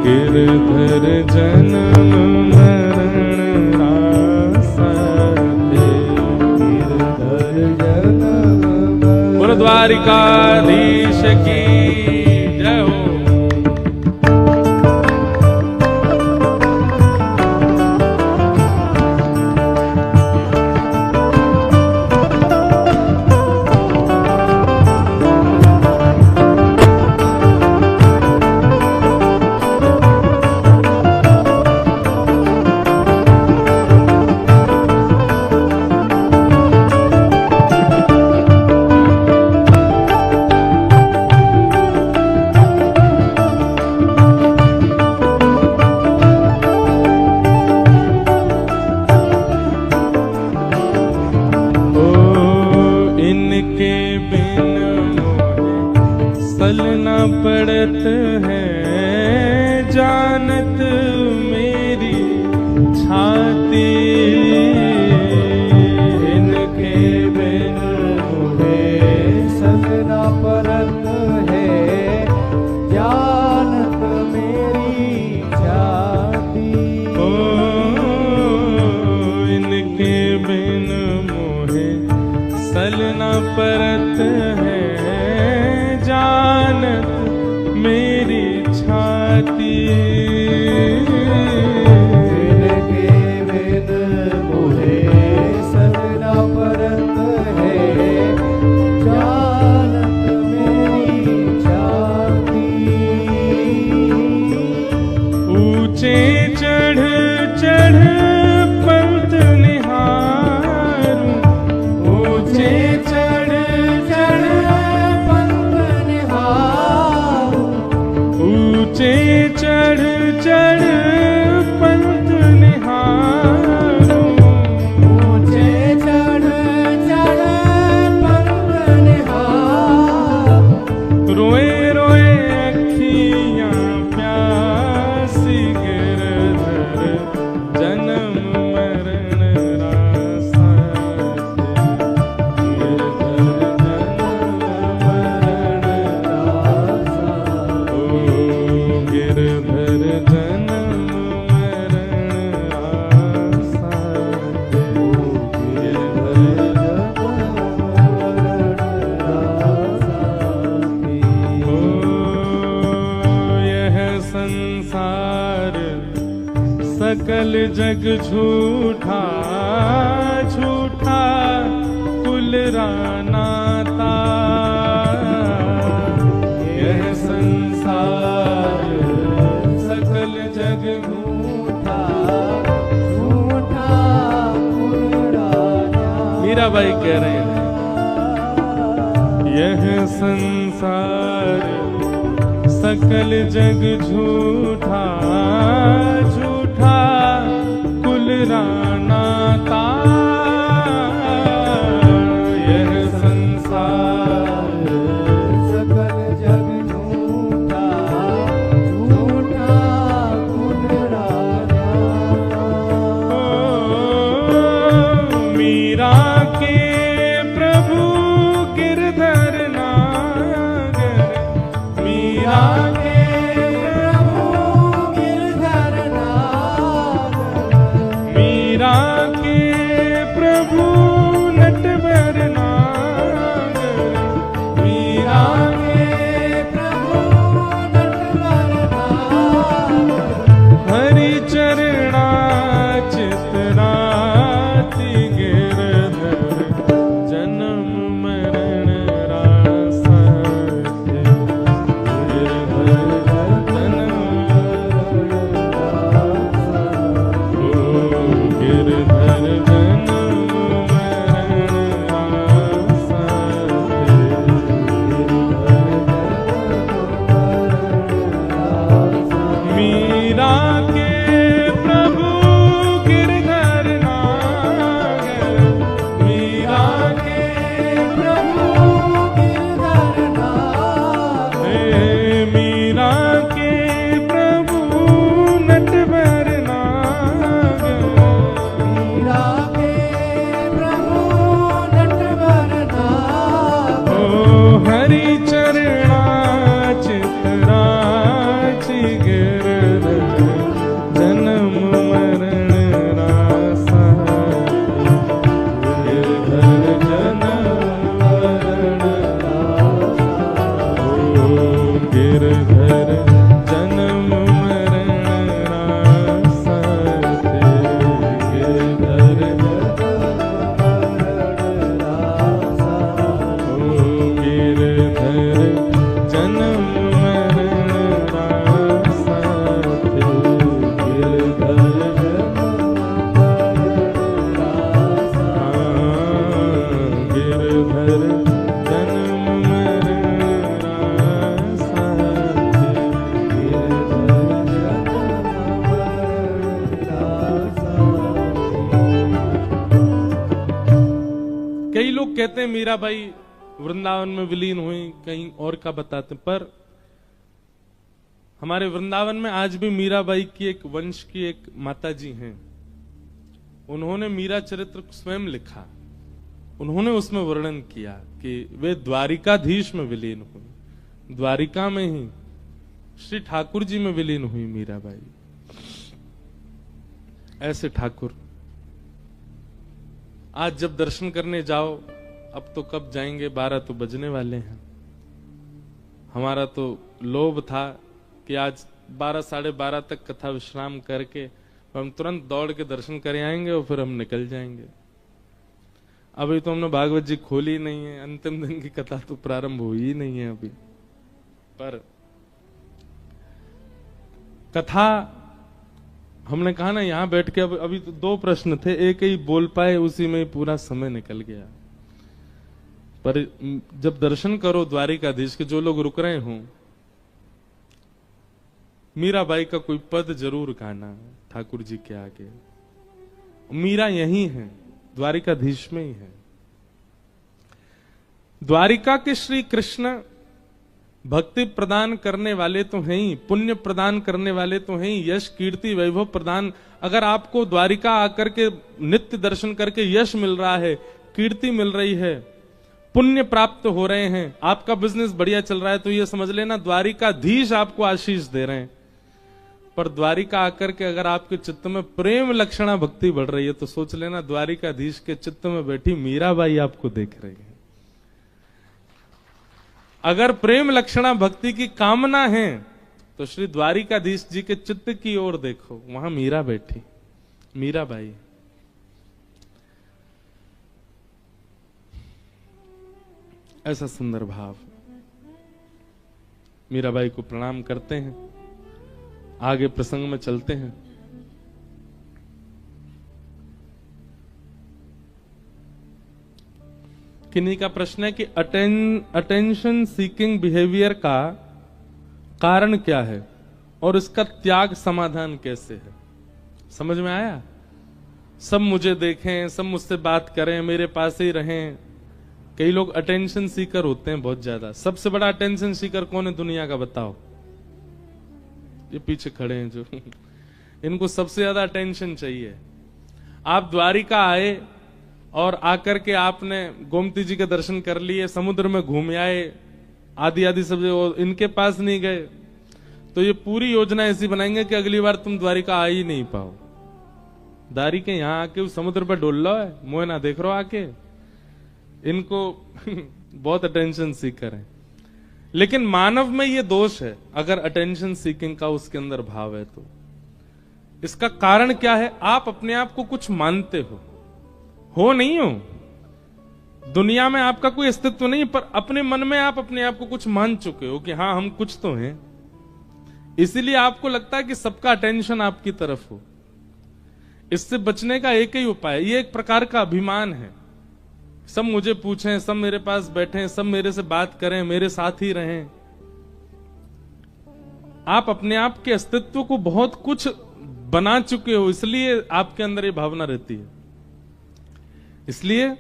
गिरधर जन्म मरण रासा थे, गिरधर जन्म। बोलो द्वारिकाधीश की जय हो। चलना पड़त है जानत मेरी छाती, इनके बिन मुझे चलना पड़त है जानत मेरी छाती। ओ इनके बिन मुझे चलना पड़त है जानत मेरी छाती, इनके बिन मुझे चलना पड़त है जानत मेरी छाती। ऊंचे चढ़ चढ़ पंथ निहारूं, ऊंचे चढ़ चढ़ ऊंचे चढ़ चढ़ पंथ निहारूं, ऊंचे चढ़ चढ़ पंथ निहारूं। रोए रोए अखियां प्यासी गिरधर जन्म मरण रासा, गिरधर जन्म मरण रासा। गिरधर जन्म सकल जग झूठा झूठा कुल रानाता, यह संसार सकल जग झूठा झूठा कुल रानाता। मीराबाई कह रहे हैं यह संसार सकल जग झूठा झूठा कुल रानाता, यह संसार सकल जग झूठा झूठा कुल रानाता। मीरा के प्रभु गिरधर नागर, मीरा कहते हैं मीराबाई वृंदावन में विलीन हुई, कहीं और का बताते, पर हमारे वृंदावन में आज भी मीराबाई की एक वंश की एक माता जी हैं। उन्होंने मीरा चरित्र स्वयं लिखा, उन्होंने उसमें वर्णन किया कि वे द्वारिकाधीश में विलीन हुई, द्वारिका में ही श्री ठाकुर जी में विलीन हुई मीराबाई। ऐसे ठाकुर आज जब दर्शन करने जाओ, अब तो कब जाएंगे, 12 तो बजने वाले हैं। हमारा तो लोभ था कि आज 12 साढ़े 12 तक कथा विश्राम करके हम तुरंत दौड़ के दर्शन करे आएंगे और फिर हम निकल जाएंगे। अभी तो हमने भागवत जी खोली नहीं है, अंतिम दिन की कथा तो प्रारंभ हुई ही नहीं है अभी। पर कथा हमने कहा ना, यहां बैठ के अभी तो 2 प्रश्न थे, एक ही बोल पाए, उसी में पूरा समय निकल गया। पर जब दर्शन करो द्वारिकाधीश के, जो लोग रुक रहे हों, मीराबाई का कोई पद जरूर गाना ठाकुर जी के आगे। मीरा यही है, द्वारिकाधीश में ही है। द्वारिका के श्री कृष्ण भक्ति प्रदान करने वाले तो हैं ही, पुण्य प्रदान करने वाले तो हैं ही, यश कीर्ति वैभव प्रदान। अगर आपको द्वारिका आकर के नित्य दर्शन करके यश मिल रहा है, कीर्ति मिल रही है, पुण्य प्राप्त हो रहे हैं, आपका बिजनेस बढ़िया चल रहा है, तो ये समझ लेना द्वारिकाधीश आपको आशीष दे रहे हैं। पर द्वारिका आकर के अगर आपके चित्त में प्रेम लक्षणा भक्ति बढ़ रही है, तो सोच लेना द्वारिकाधीश के चित्त में बैठी मीराबाई आपको देख रही है। अगर प्रेम लक्षणा भक्ति की कामना है तो श्री द्वारिकाधीश जी के चित्त की ओर देखो, वहां मीरा बैठी, मीराबाई। ऐसा सुंदर भाव। मीराबाई को प्रणाम करते हैं, आगे प्रसंग में चलते हैं। किन्हीं का प्रश्न है कि अटेंशन सीकिंग बिहेवियर का कारण क्या है और इसका त्याग समाधान कैसे है। समझ में आया? सब मुझे देखें, सब मुझसे बात करें, मेरे पास ही रहें। कई लोग अटेंशन सीकर होते हैं बहुत ज्यादा। सबसे बड़ा अटेंशन सीकर कौन है दुनिया का, बताओ? ये पीछे खड़े हैं जो इनको सबसे ज्यादा अटेंशन चाहिए। आप द्वारिका आए और आकर के आपने गोमती जी के दर्शन कर लिए, समुद्र में घूम आए, आदि आदि सब इनके पास नहीं गए, तो ये पूरी योजना ऐसी बनाएंगे कि अगली बार तुम द्वारिका आ ही नहीं पाओ। दारी के यहां आके उस समुद्र पर डोल लो है, मोह ना देख रहो आके। इनको बहुत अटेंशन सीकर है। लेकिन मानव में ये दोष है, अगर अटेंशन सीकिंग का उसके अंदर भाव है तो। इसका कारण क्या है? आप अपने आप को कुछ मानते हो नहीं हो, दुनिया में आपका कोई अस्तित्व नहीं, पर अपने मन में आप अपने आप को कुछ मान चुके हो कि हाँ हम कुछ तो हैं। इसीलिए आपको लगता है कि सबका अटेंशन आपकी तरफ हो। इससे बचने का एक ही उपाय है, ये एक प्रकार का अभिमान है। सब मुझे पूछें, सब मेरे पास बैठें, सब मेरे से बात करें, मेरे साथ ही रहें। आप अपने आप के अस्तित्व को बहुत कुछ बना चुके हो, इसलिए आपके अंदर ये भावना रहती है। इसलिए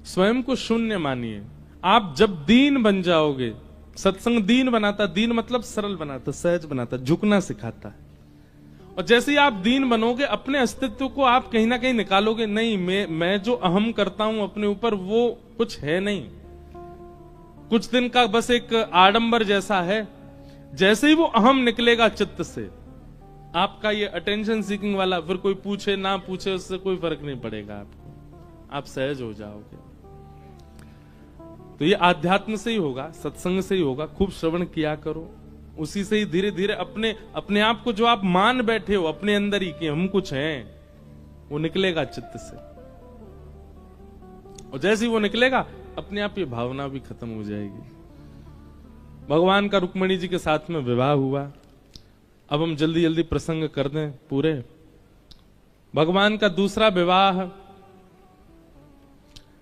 स्वयं को शून्य मानिए। आप जब दीन बन जाओगे, सत्संग दीन बनाता, दीन मतलब सरल बनाता, सहज बनाता, झुकना सिखाता है। और जैसे ही आप दीन बनोगे, अपने अस्तित्व को आप कहीं ना कहीं निकालोगे। नहीं, मैं जो अहम करता हूं अपने ऊपर, वो कुछ है नहीं, कुछ दिन का बस एक आडंबर जैसा है। जैसे ही वो अहम निकलेगा चित्त से, आपका ये अटेंशन सीकिंग वाला, फिर कोई पूछे ना पूछे उससे कोई फर्क नहीं पड़ेगा आपको, आप सहज हो जाओगे। तो ये आध्यात्म से ही होगा, सत्संग से ही होगा। खूब श्रवण किया करो, उसी से ही धीरे धीरे अपने आप को जो आप मान बैठे हो अपने अंदर ही कि हम कुछ हैं, वो निकलेगा चित्त से। और जैसे ही वो निकलेगा, अपने आप ये भावना भी खत्म हो जाएगी। भगवान का रुक्मिणी जी के साथ में विवाह हुआ। अब हम जल्दी जल्दी प्रसंग कर दें पूरे। भगवान का दूसरा विवाह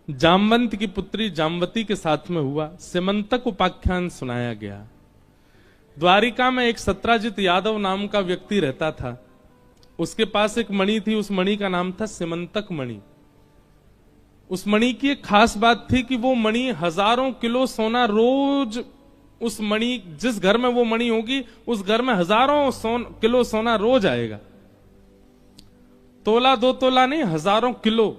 जामवंत की पुत्री जामवती के साथ में हुआ। सिमंतक उपाख्यान सुनाया गया। द्वारिका में एक सत्राजित यादव नाम का व्यक्ति रहता था। उसके पास एक मणि थी, उस मणि का नाम था सिमंतक मणि। उस मणि की एक खास बात थी कि वो मणि हजारों किलो सोना रोज, उस मणि जिस घर में वो मणि होगी उस घर में हजारों किलो सोना रोज आएगा। तोला दो तोला नहीं, हजारों किलो।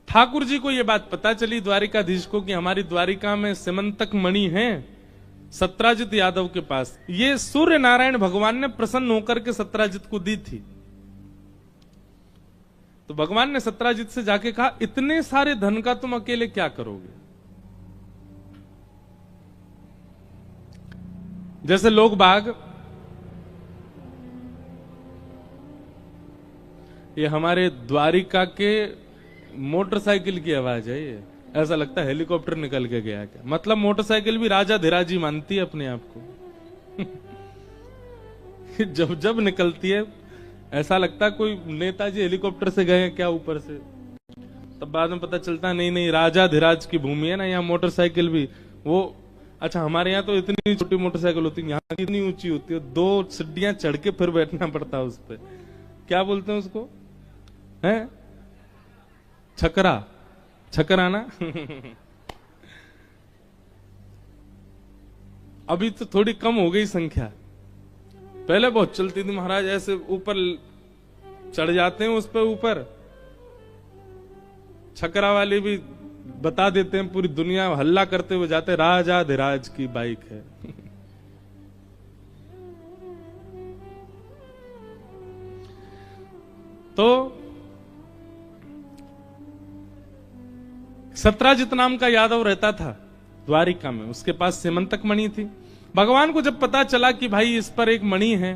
ठाकुर जी को यह बात पता चली द्वारिकाधीश को कि हमारी द्वारिका में सिमंतक मणि है सत्राजित यादव के पास। ये सूर्य नारायण भगवान ने प्रसन्न होकर के सत्राजित को दी थी। तो भगवान ने सत्राजित से जाके कहा, इतने सारे धन का तुम अकेले क्या करोगे? जैसे लोग बाग, ये हमारे द्वारिका के मोटरसाइकिल की आवाज है, ये ऐसा लगता है हेलीकॉप्टर निकल के गया क्या। मतलब मोटरसाइकिल भी राजा धीराजी मानती है अपने आप को। जब जब निकलती है ऐसा लगता है कोई नेताजी हेलीकॉप्टर से गए हैं क्या ऊपर से। तब बाद में पता चलता है नहीं नहीं, राजा धीराज की भूमि है ना, यहाँ मोटरसाइकिल भी वो। अच्छा, हमारे यहाँ तो इतनी छोटी मोटरसाइकिल होती है, यहाँ कितनी ऊंची होती है, 2 सीढ़ियां चढ़ के फिर बैठना पड़ता है उस पर। क्या बोलते हैं उसको, है छकरा, छकरा ना। अभी तो थोड़ी कम हो गई संख्या, पहले बहुत चलती थी महाराज। ऐसे ऊपर चढ़ जाते हैं उस पर ऊपर, छकरा वाले भी बता देते हैं, पूरी दुनिया हल्ला करते हुए जाते, राजा धीराज की बाइक है। तो सत्राजित नाम का यादव रहता था। द्वारिका में, उसके पास सीमंतक मणि थी। भगवान को जब पता चला कि भाई इस पर एक मणि है,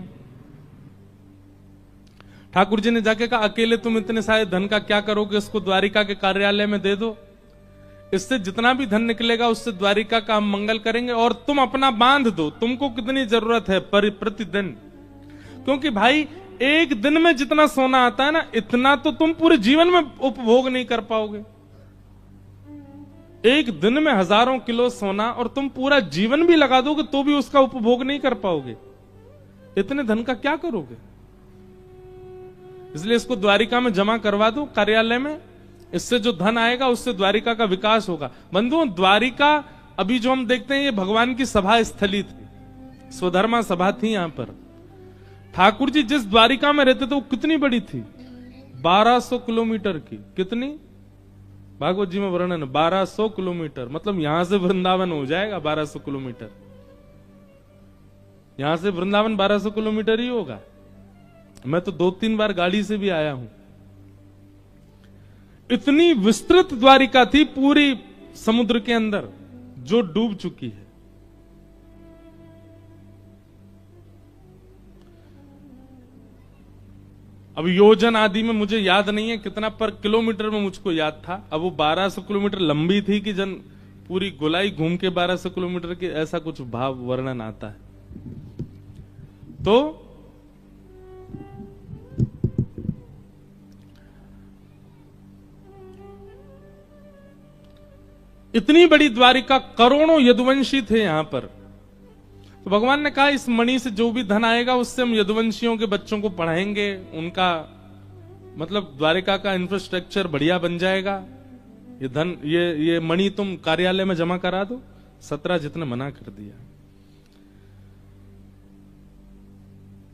ठाकुर जी ने जाके कहा अकेले तुम इतने सारे धन का क्या करोगे, इसको द्वारिका के कार्यालय में दे दो, इससे जितना भी धन निकलेगा उससे द्वारिका का हम मंगल करेंगे, और तुम अपना बांध दो, तुमको कितनी जरूरत है प्रतिदिन, क्योंकि भाई एक दिन में जितना सोना आता है ना, इतना तो तुम पूरे जीवन में उपभोग नहीं कर पाओगे। एक दिन में हजारों किलो सोना और तुम पूरा जीवन भी लगा दोगे तो भी उसका उपभोग नहीं कर पाओगे, इतने धन का क्या करोगे। इसलिए इसको द्वारिका में जमा करवा दो कार्यालय में, इससे जो धन आएगा उससे द्वारिका का विकास होगा। बंधुओं, द्वारिका अभी जो हम देखते हैं ये भगवान की सभा स्थली थी, स्वधर्मा सभा थी। यहां पर ठाकुर जी जिस द्वारिका में रहते थे वो कितनी बड़ी थी, 1200 किलोमीटर की। कितनी? भागवत जी में वर्णन 1200 किलोमीटर, मतलब यहां से वृंदावन हो जाएगा 1200 किलोमीटर। यहां से वृंदावन 1200 किलोमीटर ही होगा। मैं तो 2-3 बार गाड़ी से भी आया हूं। इतनी विस्तृत द्वारिका थी पूरी समुद्र के अंदर, जो डूब चुकी है। अब योजन आदि में मुझे याद नहीं है कितना, पर किलोमीटर में मुझको याद था। अब वो 1200 किलोमीटर लंबी थी कि जन पूरी गोलाई घूम के 1200 किलोमीटर के, ऐसा कुछ भाव वर्णन आता है। तो इतनी बड़ी द्वारिका, करोड़ों यदुवंशी थे यहां पर। तो भगवान ने कहा इस मणि से जो भी धन आएगा उससे हम यदुवंशियों के बच्चों को पढ़ाएंगे, उनका मतलब द्वारिका का इंफ्रास्ट्रक्चर बढ़िया बन जाएगा। ये धन, ये मणि तुम कार्यालय में जमा करा दो। सत्राजित ने मना कर दिया।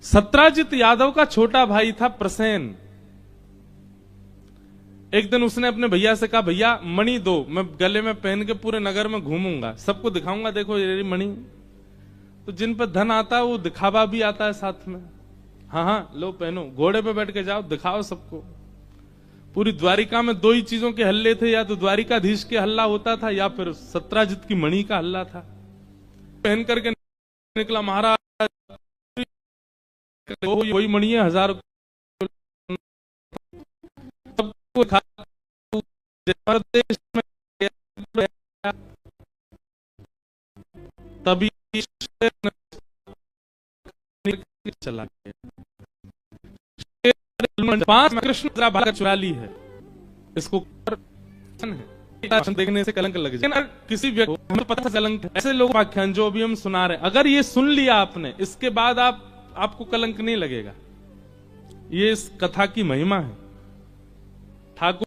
सत्राजित यादव का छोटा भाई था प्रसेन। एक दिन उसने अपने भैया से कहा भैया मणि दो, मैं गले में पहन के पूरे नगर में घूमूंगा, सबको दिखाऊंगा देखो ये मणि। तो जिन पर धन आता है वो दिखावा भी आता है साथ में। हाँ हाँ लो पहनो, घोड़े पे बैठ के जाओ, दिखाओ सबको। पूरी द्वारिका में 2 ही चीजों के हल्ले थे, या तो द्वारिकाधीश के हल्ला होता था या फिर सत्राजित की मणि का हल्ला था। पहन करके निकला महाराज, वही मणि है, 1000 तभी चला गया। 5 कृष्ण भाग चुरा ली है, इसको देखने से कलंक लग जाए। किसी व्यक्ति को हमें पता कलंक, ऐसे लोग व्याख्यान जो अभी हम सुना रहे, अगर ये सुन लिया आपने, इसके बाद आपको कलंक नहीं लगेगा। ये इस कथा की महिमा है। ठाकुर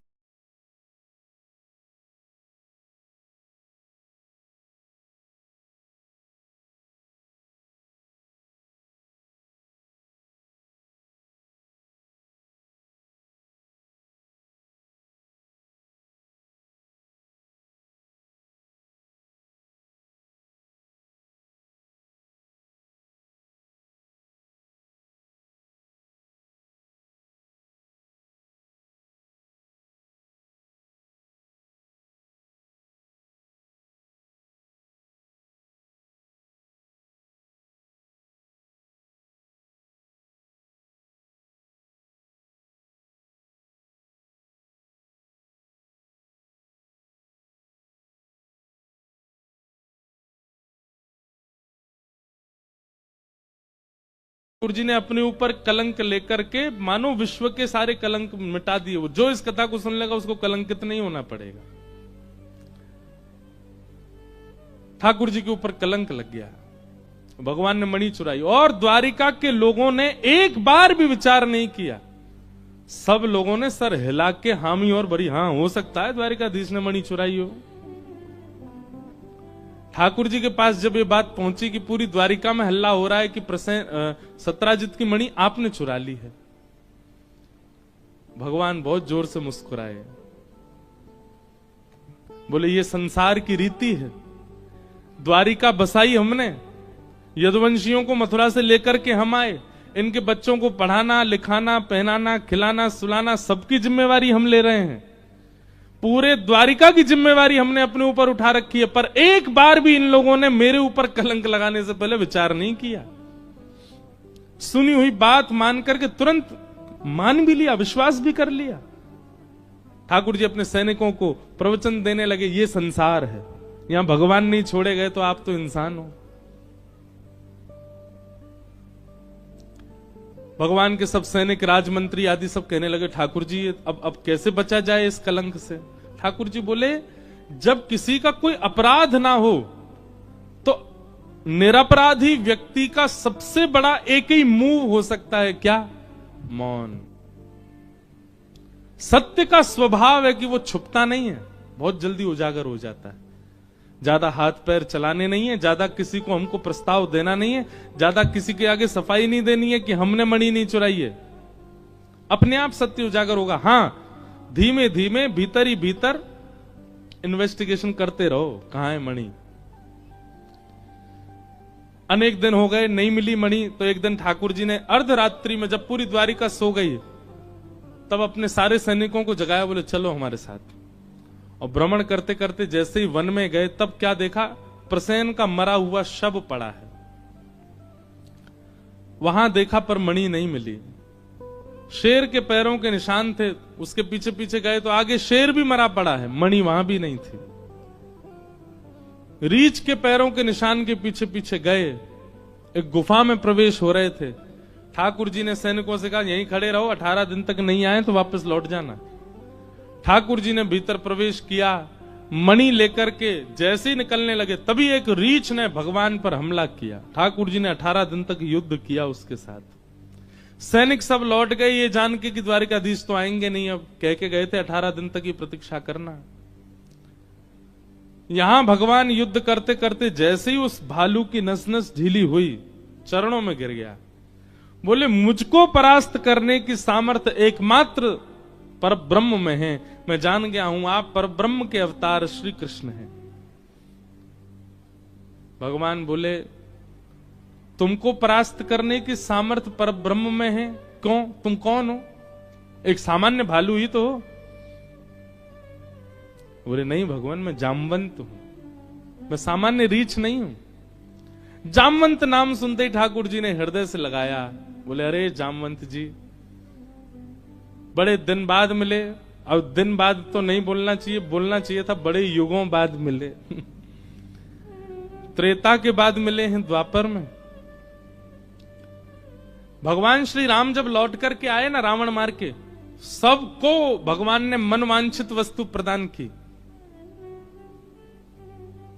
जी ने अपने ऊपर कलंक लेकर के मानो विश्व के सारे कलंक मिटा दिए। जो इस कथा को सुन लेगा उसको कलंकित नहीं होना पड़ेगा। ठाकुर जी के ऊपर कलंक लग गया, भगवान ने मणि चुराई, और द्वारिका के लोगों ने एक बार भी विचार नहीं किया। सब लोगों ने सर हिला के हामी और बड़ी, हाँ हो सकता है द्वारिकाधीश ने मणि चुराई हो। ठाकुर जी के पास जब ये बात पहुंची कि पूरी द्वारिका में हल्ला हो रहा है कि सत्राजित की मणि आपने चुरा ली है, भगवान बहुत जोर से मुस्कुराए, बोले ये संसार की रीति है। द्वारिका बसाई हमने, यदुवंशियों को मथुरा से लेकर के हम आए, इनके बच्चों को पढ़ाना लिखाना पहनाना खिलाना सुलाना सबकी जिम्मेवारी हम ले रहे हैं। पूरे द्वारिका की जिम्मेवारी हमने अपने ऊपर उठा रखी है, पर एक बार भी इन लोगों ने मेरे ऊपर कलंक लगाने से पहले विचार नहीं किया। सुनी हुई बात मान करके तुरंत मान भी लिया, विश्वास भी कर लिया। ठाकुर जी अपने सैनिकों को प्रवचन देने लगे, ये संसार है, यहां भगवान नहीं छोड़े गए तो आप तो इंसान हो। भगवान के सब सैनिक, राजमंत्री आदि सब कहने लगे, ठाकुर जी अब कैसे बचा जाए इस कलंक से। ठाकुर जी बोले, जब किसी का कोई अपराध ना हो तो निरपराधी व्यक्ति का सबसे बड़ा एक ही मूव हो सकता है, क्या? मौन। सत्य का स्वभाव है कि वो छुपता नहीं है, बहुत जल्दी उजागर हो जाता है। ज्यादा हाथ पैर चलाने नहीं है, ज्यादा किसी को हमको प्रस्ताव देना नहीं है, ज्यादा किसी के आगे सफाई नहीं देनी है कि हमने मणि नहीं चुराई है। अपने आप सत्य उजागर होगा। हां, धीमे धीमे भीतर ही भीतर इन्वेस्टिगेशन करते रहो, कहां है मणि। अनेक दिन हो गए, नहीं मिली मणि, तो एक दिन ठाकुर जी ने अर्धरात्रि में, जब पूरी द्वारिका सो गई, तब अपने सारे सैनिकों को जगाया, बोले चलो हमारे साथ। और भ्रमण करते करते जैसे ही वन में गए, तब क्या देखा? प्रसेन का मरा हुआ शव पड़ा है। वहां देखा पर मणि नहीं मिली। शेर के पैरों के निशान थे, उसके पीछे पीछे गए तो आगे शेर भी मरा पड़ा है, मणि वहां भी नहीं थी। रीछ के पैरों के निशान के पीछे पीछे गए, एक गुफा में प्रवेश हो रहे थे। ठाकुर जी ने सैनिकों से कहा, यहीं खड़े रहो, 18 दिन तक नहीं आए तो वापस लौट जाना। ठाकुर जी ने भीतर प्रवेश किया, मणि लेकर के जैसे ही निकलने लगे, तभी एक रीछ ने भगवान पर हमला किया। ठाकुर जी ने 18 दिन तक युद्ध किया उसके साथ। सैनिक सब लौट गए, ये जान के कि द्वारिकाधीश तो आएंगे नहीं, अब कह के गए थे 18 दिन तक ही प्रतीक्षा करना। यहां भगवान युद्ध करते करते जैसे ही उस भालू की नस नस ढीली हुई, चरणों में गिर गया। बोले, मुझको परास्त करने की सामर्थ्य एकमात्र पर ब्रह्म में है। मैं जान गया हूं आप पर ब्रह्म के अवतार श्री कृष्ण हैं। भगवान बोले, तुमको परास्त करने की सामर्थ्य पर ब्रह्म में है? क्यों? तुम कौन हो? एक सामान्य भालू ही तो हो। बोले, नहीं भगवान, मैं जामवंत हूं, मैं सामान्य रीछ नहीं हूं। जामवंत नाम सुनते ही ठाकुर जी ने हृदय से लगाया। बोले, अरे जामवंत जी, बड़े दिन बाद मिले। अब दिन बाद तो नहीं बोलना चाहिए, बोलना चाहिए था बड़े युगों बाद मिले। त्रेता के बाद मिले हैं द्वापर में। भगवान श्री राम जब लौट करके आए ना रावण मार के, सबको भगवान ने मनवांछित वस्तु प्रदान की।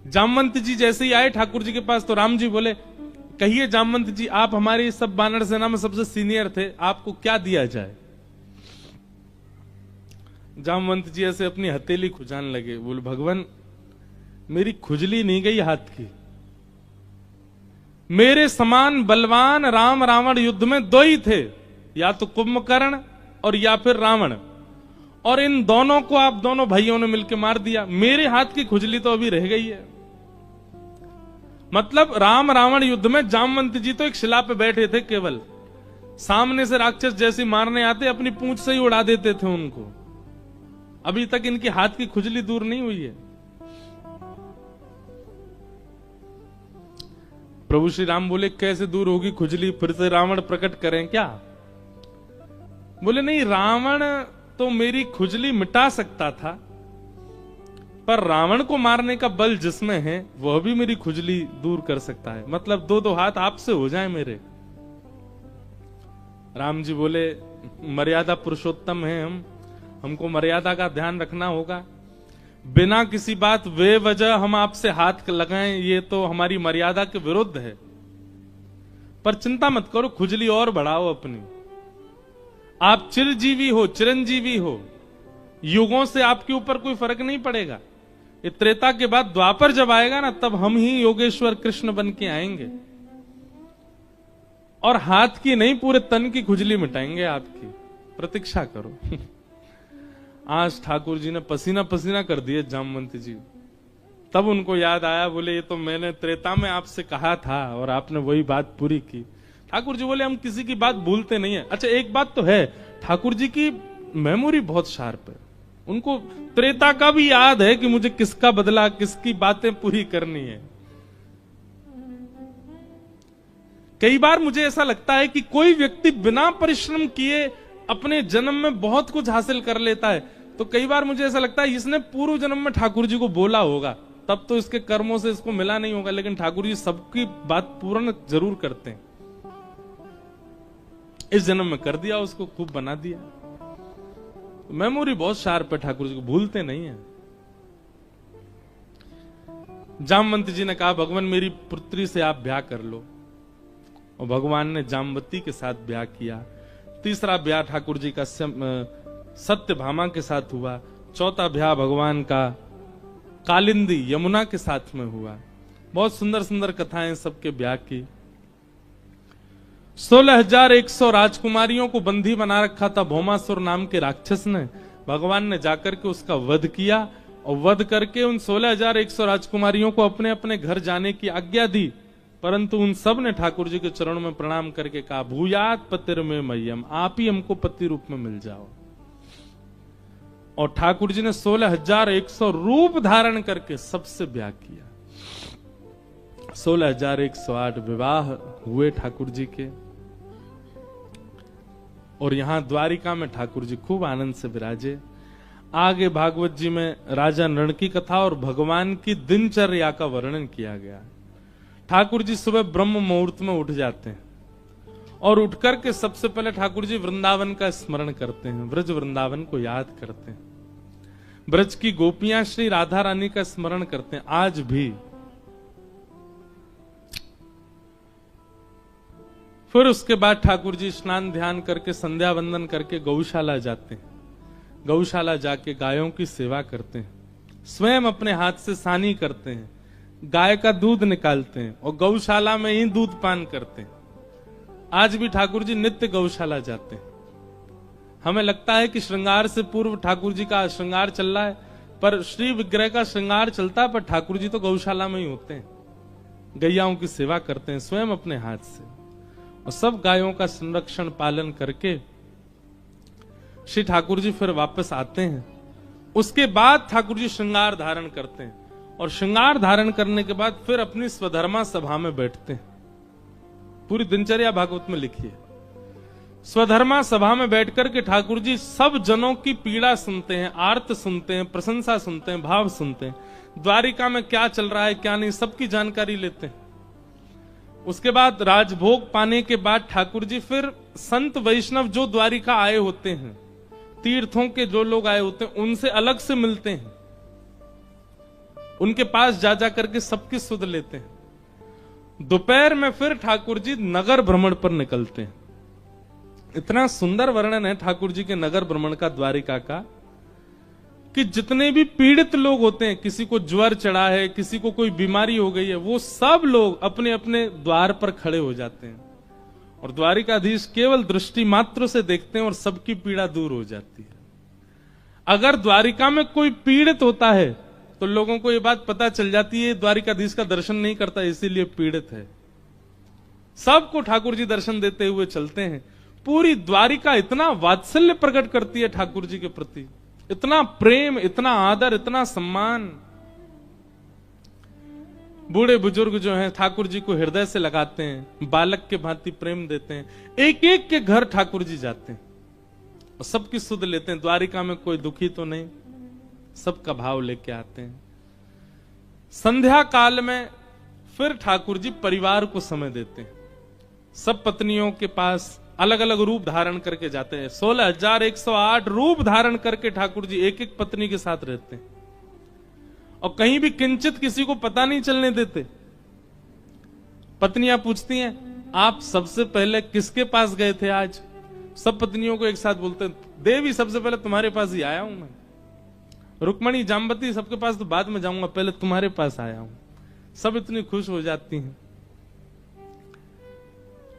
जामवंत जी जैसे ही आए ठाकुर जी के पास, तो राम जी बोले, कहिए जामवंत जी, आप हमारी सब बानर सेना में सबसे सीनियर थे, आपको क्या दिया जाए? जामवंत जी ऐसे अपनी हथेली खुजाने लगे। बोले, भगवान, मेरी खुजली नहीं गई हाथ की। मेरे समान बलवान राम रावण युद्ध में दो ही थे, या तो कुंभकर्ण और या फिर रावण, और इन दोनों को आप दोनों भाइयों ने मिलकर मार दिया। मेरे हाथ की खुजली तो अभी रह गई है। मतलब राम रावण युद्ध में जामवंत जी तो एक शिला पे बैठे थे केवल, सामने से राक्षस जैसे मारने आते अपनी पूंछ से ही उड़ा देते थे उनको। अभी तक इनके हाथ की खुजली दूर नहीं हुई है। प्रभु श्री राम बोले, कैसे दूर होगी खुजली? फिर से रावण प्रकट करें क्या? बोले, नहीं, रावण तो मेरी खुजली मिटा सकता था, पर रावण को मारने का बल जिसमें है वह भी मेरी खुजली दूर कर सकता है। मतलब दो दो हाथ आपसे हो जाए मेरे। राम जी बोले, मर्यादा पुरुषोत्तम है हमको मर्यादा का ध्यान रखना होगा। बिना किसी बात बेवजह हम आपसे हाथ लगाएं, ये तो हमारी मर्यादा के विरुद्ध है। पर चिंता मत करो, खुजली और बढ़ाओ अपनी। आप चिरजीवी हो, चिरंजीवी हो, युगों से आपके ऊपर कोई फर्क नहीं पड़ेगा। ये त्रेता के बाद द्वापर जब आएगा ना, तब हम ही योगेश्वर कृष्ण बन के आएंगे, और हाथ की नहीं पूरे तन की खुजली मिटाएंगे आपकी। प्रतीक्षा करो। आज ठाकुर जी ने पसीना पसीना कर दिए जामवंत जी। तब उनको याद आया, बोले, ये तो मैंने त्रेता में आपसे कहा था और आपने वही बात पूरी की। ठाकुर जी बोले, हम किसी की बात भूलते नहीं है। अच्छा, एक बात तो है, ठाकुर जी की मेमोरी बहुत शार्प है। उनको त्रेता का भी याद है कि मुझे किसका बदला, किसकी बातें पूरी करनी है। कई बार मुझे ऐसा लगता है कि कोई व्यक्ति बिना परिश्रम किए अपने जन्म में बहुत कुछ हासिल कर लेता है, तो कई बार मुझे ऐसा लगता है इसने पूर्व जन्म में ठाकुर जी को बोला होगा, तब तो इसके कर्मों से इसको मिला नहीं होगा, लेकिन ठाकुर जी सबकी बात पूर्ण जरूर करते हैं। इस जन्म में कर दिया, उसको खूब बना दिया। मेमोरी बहुत शार्प है ठाकुर जी को, भूलते नहीं है। जामवंत जी ने कहा भगवान मेरी पुत्री से आप ब्याह कर लो, और भगवान ने जामवती के साथ ब्याह किया। तीसरा ब्याह ठाकुर जी का सत्यभामा के साथ हुआ। चौथा ब्याह भगवान का कालिंदी यमुना के साथ में हुआ। बहुत सुंदर सुंदर कथाएं सबके ब्याह की। 16,100 राजकुमारियों को बंदी बना रखा था भौमासुर नाम के राक्षस ने। भगवान ने जाकर के उसका वध किया, और वध करके उन 16,100 राजकुमारियों को अपने अपने घर जाने की आज्ञा दी। परंतु उन सब ने ठाकुर जी के चरणों में प्रणाम करके कहा भूयात पतिर में मह्यम, आप ही हमको पति रूप में मिल जाओ। और ठाकुर जी ने 16,100 रूप धारण करके सबसे ब्याह किया। 16,108 विवाह हुए ठाकुर जी के। और यहां द्वारिका में ठाकुर जी खूब आनंद से विराजे। आगे भागवत जी में राजा नृण की कथा और भगवान की दिनचर्या का वर्णन किया गया। ठाकुर जी सुबह ब्रह्म मुहूर्त में उठ जाते हैं, और उठकर के सबसे पहले ठाकुर जी वृंदावन का स्मरण करते हैं, ब्रज वृंदावन को याद करते हैं, ब्रज की गोपियां श्री राधा रानी का स्मरण करते हैं आज भी। फिर उसके बाद ठाकुर जी स्नान ध्यान करके संध्या वंदन करके गौशाला जाते हैं। गौशाला जाके गायों की सेवा करते हैं, स्वयं अपने हाथ से सानी करते हैं, गाय का दूध निकालते हैं और गौशाला में ही दूध पान करते हैं। आज भी ठाकुर जी नित्य गौशाला जाते हैं। हमें लगता है कि श्रृंगार से पूर्व ठाकुर जी का श्रृंगार चल रहा है, पर श्री विग्रह का श्रृंगार चलता है, पर ठाकुर जी तो गौशाला में ही होते हैं, गैयाओं की सेवा करते हैं स्वयं अपने हाथ से। और सब गायों का संरक्षण पालन करके श्री ठाकुर जी फिर वापस आते हैं। उसके बाद ठाकुर जी श्रृंगार धारण करते हैं, और श्रृंगार धारण करने के बाद फिर अपनी स्वधर्मा सभा में बैठते हैं। पूरी दिनचर्या भागवत में लिखी है। स्वधर्मा सभा में बैठकर के ठाकुर जी सब जनों की पीड़ा सुनते हैं, आर्त सुनते हैं, प्रशंसा सुनते हैं, भाव सुनते हैं, द्वारिका में क्या चल रहा है क्या नहीं सबकी जानकारी लेते हैं। उसके बाद राजभोग पाने के बाद ठाकुर जी फिर संत वैष्णव जो द्वारिका आए होते हैं, तीर्थों के जो लोग आए होते हैं, उनसे अलग से मिलते हैं, उनके पास जा जा करके सबकी सुध लेते हैं। दोपहर में फिर ठाकुर जी नगर भ्रमण पर निकलते हैं। इतना सुंदर वर्णन है ठाकुर जी के नगर भ्रमण का द्वारिका का, कि जितने भी पीड़ित लोग होते हैं, किसी को ज्वर चढ़ा है, किसी को कोई बीमारी हो गई है, वो सब लोग अपने अपने द्वार पर खड़े हो जाते हैं, और द्वारिकाधीश केवल दृष्टि मात्र से देखते हैं और सबकी पीड़ा दूर हो जाती है। अगर द्वारिका में कोई पीड़ित होता है तो लोगों को ये बात पता चल जाती है द्वारिकाधीश का दर्शन नहीं करता, इसीलिए पीड़ित है। सबको ठाकुर जी दर्शन देते हुए चलते हैं। पूरी द्वारिका इतना वात्सल्य प्रकट करती है ठाकुर जी के प्रति, इतना प्रेम, इतना आदर, इतना सम्मान। बूढ़े बुजुर्ग जो हैं ठाकुर जी को हृदय से लगाते हैं, बालक के भांति प्रेम देते हैं। एक एक के घर ठाकुर जी जाते हैं और सबकी सुध लेते हैं। द्वारिका में कोई दुखी तो नहीं, सबका भाव लेके आते हैं। संध्या काल में फिर ठाकुर जी परिवार को समय देते हैं। सब पत्नियों के पास अलग अलग रूप धारण करके जाते हैं। 16,108 रूप धारण करके ठाकुर जी एक एक पत्नी के साथ रहते हैं, और कहीं भी किंचित किसी को पता नहीं चलने देते। पत्नियां पूछती हैं आप सबसे पहले किसके पास गए थे आज? सब पत्नियों को एक साथ बोलते हैं देवी सबसे पहले तुम्हारे पास ही आया हूं मैं। रुक्मणी, जाम्बती सबके पास तो बाद में जाऊंगा, पहले तुम्हारे पास आया हूं। सब इतनी खुश हो जाती हैं।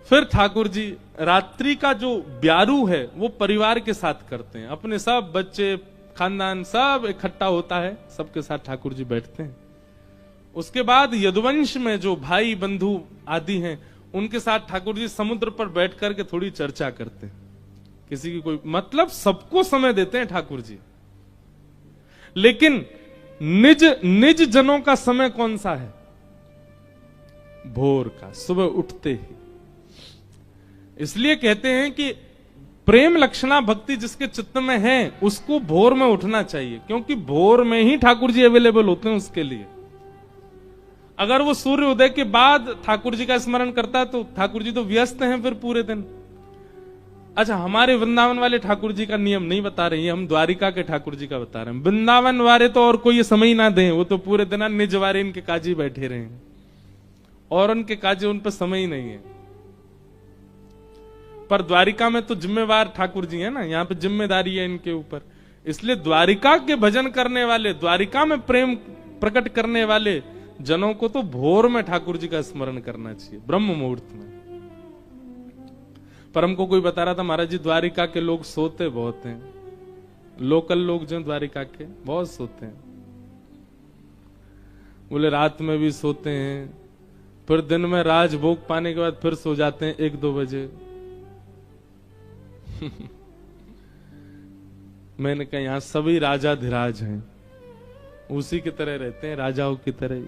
फिर ठाकुर जी रात्रि का जो ब्यारू है वो परिवार के साथ करते हैं। अपने सब बच्चे, खानदान सब इकट्ठा होता है, सबके साथ ठाकुर जी बैठते हैं। उसके बाद यदुवंश में जो भाई बंधु आदि हैं उनके साथ ठाकुर जी समुद्र पर बैठ करके थोड़ी चर्चा करते हैं। किसी की कोई मतलब सबको समय देते हैं ठाकुर जी। लेकिन निज निज जनों का समय कौन सा है? भोर का, सुबह उठते ही। इसलिए कहते हैं कि प्रेम लक्षणा भक्ति जिसके चित्त में है उसको भोर में उठना चाहिए, क्योंकि भोर में ही ठाकुर जी अवेलेबल होते हैं उसके लिए। अगर वो सूर्य उदय के बाद ठाकुर जी का स्मरण करता है तो ठाकुर जी तो व्यस्त हैं फिर पूरे दिन। अच्छा, हमारे वृंदावन वाले ठाकुर जी का नियम नहीं बता रहे हैं, हम द्वारिका के ठाकुर जी का बता रहे हैं। वृंदावन वाले तो और कोई समय ही ना दें, वो तो पूरे दिन निज वारे इनके काजी बैठे रहे हैं और उनके काजे उन पर समय ही नहीं है। पर द्वारिका में तो जिम्मेवार ठाकुर जी है ना, यहाँ पे जिम्मेदारी है इनके ऊपर। इसलिए द्वारिका के भजन करने वाले, द्वारिका में प्रेम प्रकट करने वाले जनों को तो भोर में ठाकुर जी का स्मरण करना चाहिए, ब्रह्म मुहूर्त में। पर हमको कोई बता रहा था, महाराज जी द्वारिका के लोग सोते बहुत हैं, लोकल लोग जो द्वारिका के बहुत सोते हैं। बोले रात में भी सोते हैं, फिर दिन में राजभोग पाने के बाद फिर सो जाते हैं 1-2 बजे। मैंने कहा यहां सभी राजा धीराज हैं, उसी की तरह रहते हैं, राजाओं की तरह ही।